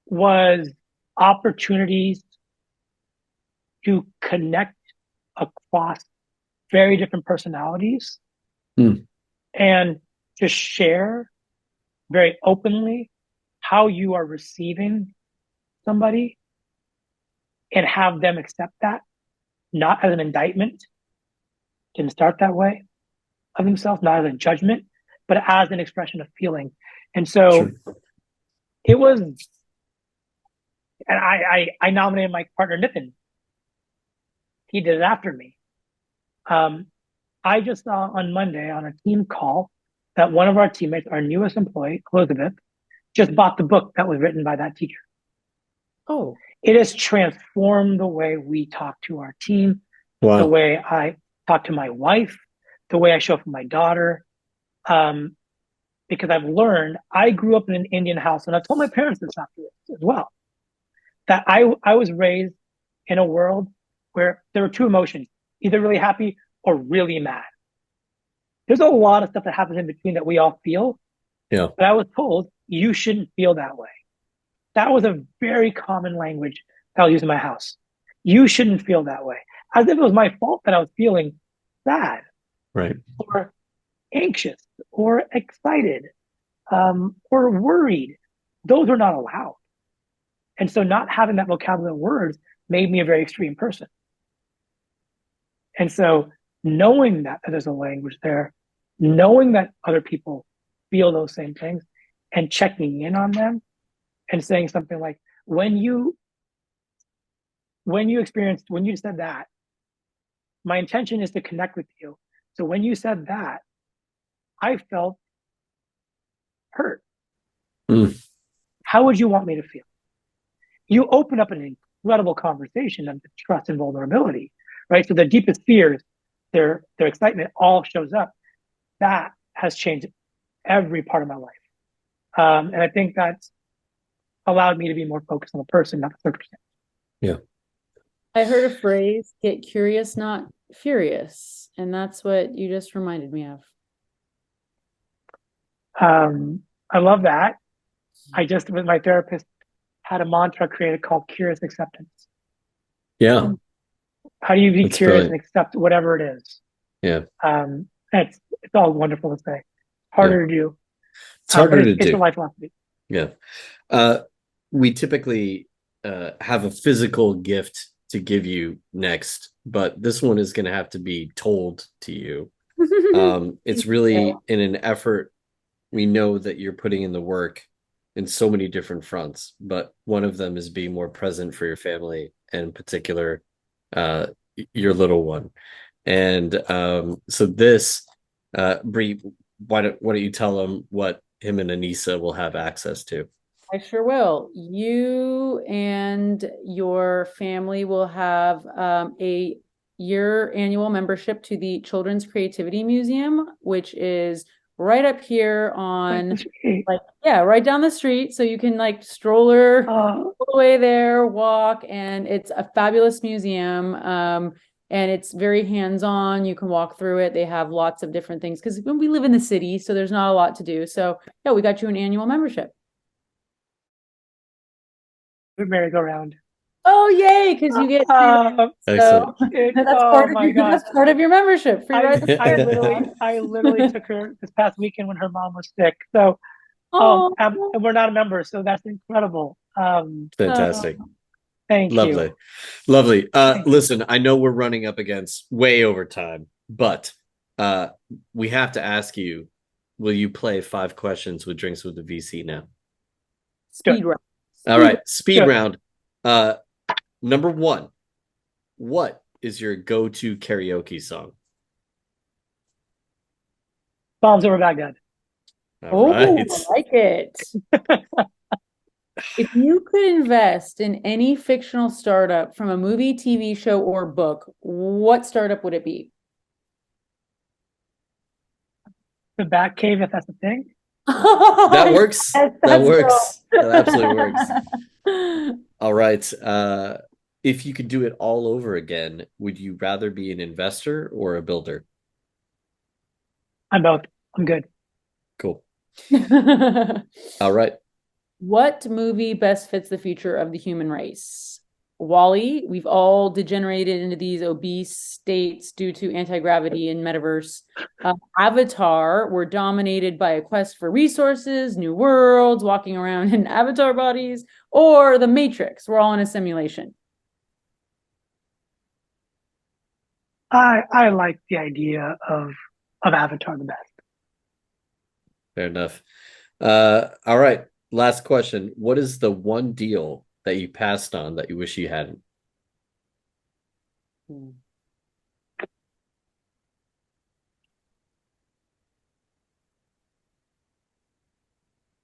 was opportunities to connect across very different personalities and to share very openly how you are receiving somebody and have them accept that, not as an indictment, didn't start that way, of themselves, not as a judgment, but as an expression of feeling. And so it was, and I nominated my partner, Nitin. He did it after me. I just saw on Monday on a team call that one of our teammates, our newest employee, Elizabeth, just bought the book that was written by that teacher.
Oh,
it has transformed the way we talk to our team,
Wow.
the way I talk to my wife, the way I show up for my daughter. Because I've learned, I grew up in an Indian house, and I told my parents this after this as well, that I was raised in a world where there were two emotions, either really happy or really mad. There's a lot of stuff that happens in between that we all feel.
Yeah.
But I was told, you shouldn't feel that way. That was a very common language that I was using in my house. You shouldn't feel that way. As if it was my fault that I was feeling sad.
Right.
Or anxious or excited or worried. Those are not allowed. And so not having that vocabulary of words made me a very extreme person. And so knowing that there's a language there, knowing that other people feel those same things and checking in on them and saying something like, when you said that, my intention is to connect with you. So when you said that, I felt hurt. How would you want me to feel? You open up an incredible conversation of trust and vulnerability, right? So their deepest fears, their excitement all shows up. That has changed every part of my life. And I think that's allowed me to be more focused on the person, not the circumstance.
Yeah.
I heard a phrase, get curious, not furious. And that's what you just reminded me of.
I love that. I just, with my therapist, had a mantra created called curious acceptance.
Yeah,
How do you be
that's
curious
brilliant.
and accept whatever it is?
Yeah,
It's all wonderful to say.
yeah.
Harder to do,
It's
but
harder to
it's a
do.
life philosophy.
Yeah. We typically have a physical gift to give you next, but this one is going to have to be told to you. It's really in an effort. We know that you're putting in the work in so many different fronts, but one of them is being more present for your family, and in particular, uh, your little one. And so this, Bree, why don't you tell him what him and Anissa will have access to?
I sure will. You and your family will have a year annual membership to the Children's Creativity Museum, which is right up here on, like, yeah, right down the street. So you can like stroller all the way there, walk, and it's a fabulous museum. And it's very hands-on. You can walk through it. They have lots of different things because when we live in the city, so there's not a lot to do. So yeah, we got you an annual membership.
merry-go-round.
Oh, yay, because you get
Excellent.
Oh my God.
That's part of your membership. Free ride.
I literally took her this past weekend when her mom was sick. So,
Oh,
and we're not a member, so that's incredible.
Fantastic.
Thank
Lovely.
you.
Lovely.
Thank you.
Listen, I know we're running up against way over time, but we have to ask you, will you play 5 questions with Drinks with the VC now?
speed round.
All right, speed
Sure.
round. Number 1, what is your go-to karaoke song?
Bombs over Baghdad.
All right.
I like it. If you could invest in any fictional startup from a movie, TV show, or book, what startup would it be?
The Batcave, if that's a thing.
That works.
Yes,
That
that's
works.
cool.
That absolutely works. All right. If you could do it all over again, would you rather be an investor or a builder?
I'm both. I'm good.
Cool. All right.
What movie best fits the future of the human race? Wall-E, we've all degenerated into these obese states due to anti-gravity and metaverse. Avatar, we're dominated by a quest for resources, new worlds, walking around in avatar bodies, or The Matrix, we're all in a simulation.
I like the idea of Avatar the best.
Fair enough. All right. Last question. What is the one deal that you passed on that you wish you hadn't?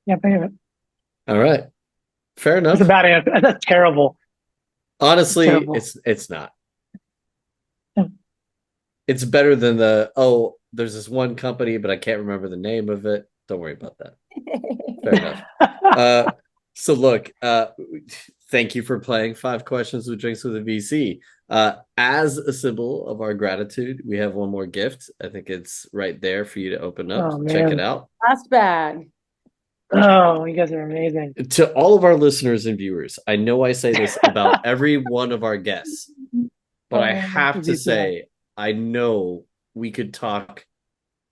Yeah, think of it.
All right. Fair enough.
That's a bad answer. That's terrible.
Honestly,
Terrible.
it's not.
Hmm.
It's better than there's this one company, but I can't remember the name of it. Don't worry about that. Fair enough. So look, thank you for playing 5 questions with Drinks with a VC. As a symbol of our gratitude, we have one more gift. I think it's right there for you to open up.
Oh,
Check
man.
it out.
Last bag.
Oh, you guys are amazing.
To all of our listeners and viewers, I know I say this about every one of our guests, but I have to say, I know we could talk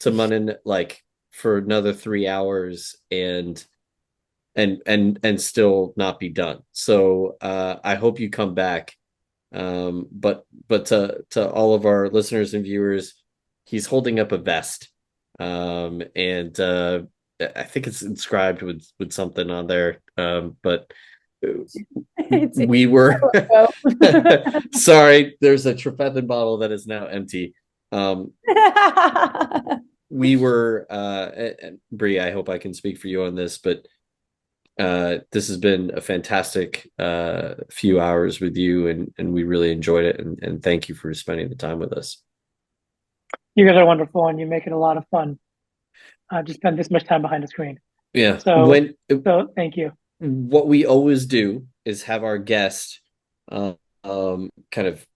to Manan like for another 3 hours and still not be done. So I hope you come back. But to all of our listeners and viewers, he's holding up a vest. And I think it's inscribed with something on there. But we were sorry, there's a Trefethen bottle that is now empty. We were and Bree, I hope I can speak for you on this, but this has been a fantastic few hours with you, and we really enjoyed it, and thank you for spending the time with us.
You guys are wonderful, and you make it a lot of fun to spend this much time behind the screen.
Yeah.
So thank you.
What we always do is have our guest kind of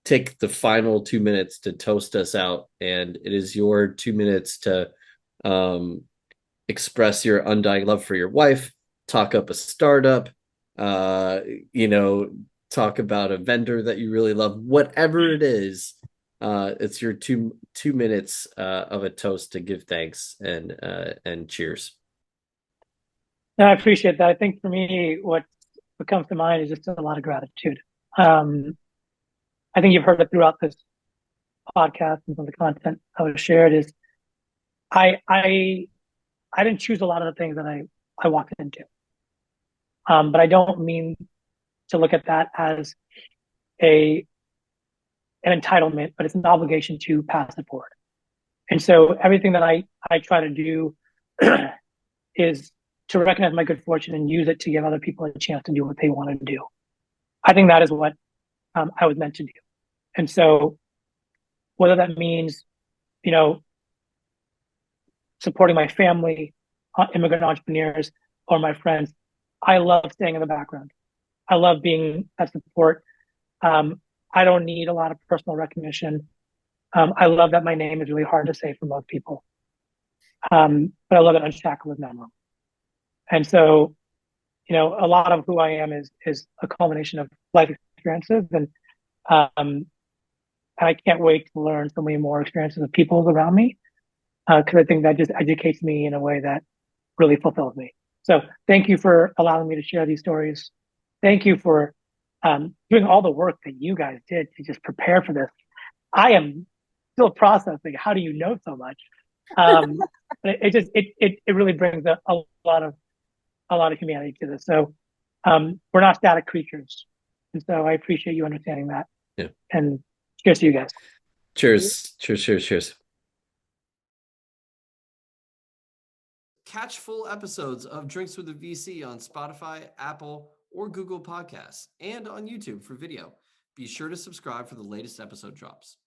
take the final 2 minutes to toast us out, and it is your 2 minutes to express your undying love for your wife, talk up a startup, uh, you know, talk about a vendor that you really love, whatever it is. It's your two minutes of a toast to give thanks and cheers.
No, I appreciate that. I think for me, what comes to mind is just a lot of gratitude. I think you've heard it throughout this podcast and some of the content I was shared is I I I didn't choose a lot of the things that I walked into. But I don't mean to look at that as a an entitlement, but it's an obligation to pass it forward. And so everything that I try to do is to recognize my good fortune and use it to give other people a chance to do what they want to do. I think that is what I was meant to do. And so whether that means, you know, supporting my family, immigrant entrepreneurs, or my friends, I love staying in the background. I love being that support. I don't need a lot of personal recognition. I love that my name is really hard to say for most people. But I love that Unshackled is memorable. And so, you know, a lot of who I am is a culmination of life experiences, and I can't wait to learn so many more experiences of people around me because I think that just educates me in a way that really fulfills me. So thank you for allowing me to share these stories. Thank you for doing all the work that you guys did to just prepare for this. I am still processing. How do you know so much? But it really brings a lot of humanity to this. So we're not static creatures, and so I appreciate you understanding that.
Yeah.
And cheers to you guys.
Cheers. Cheers. Cheers. Cheers.
Catch full episodes of Drinks with a VC on Spotify, Apple, or Google Podcasts, and on YouTube for video. Be sure to subscribe for the latest episode drops.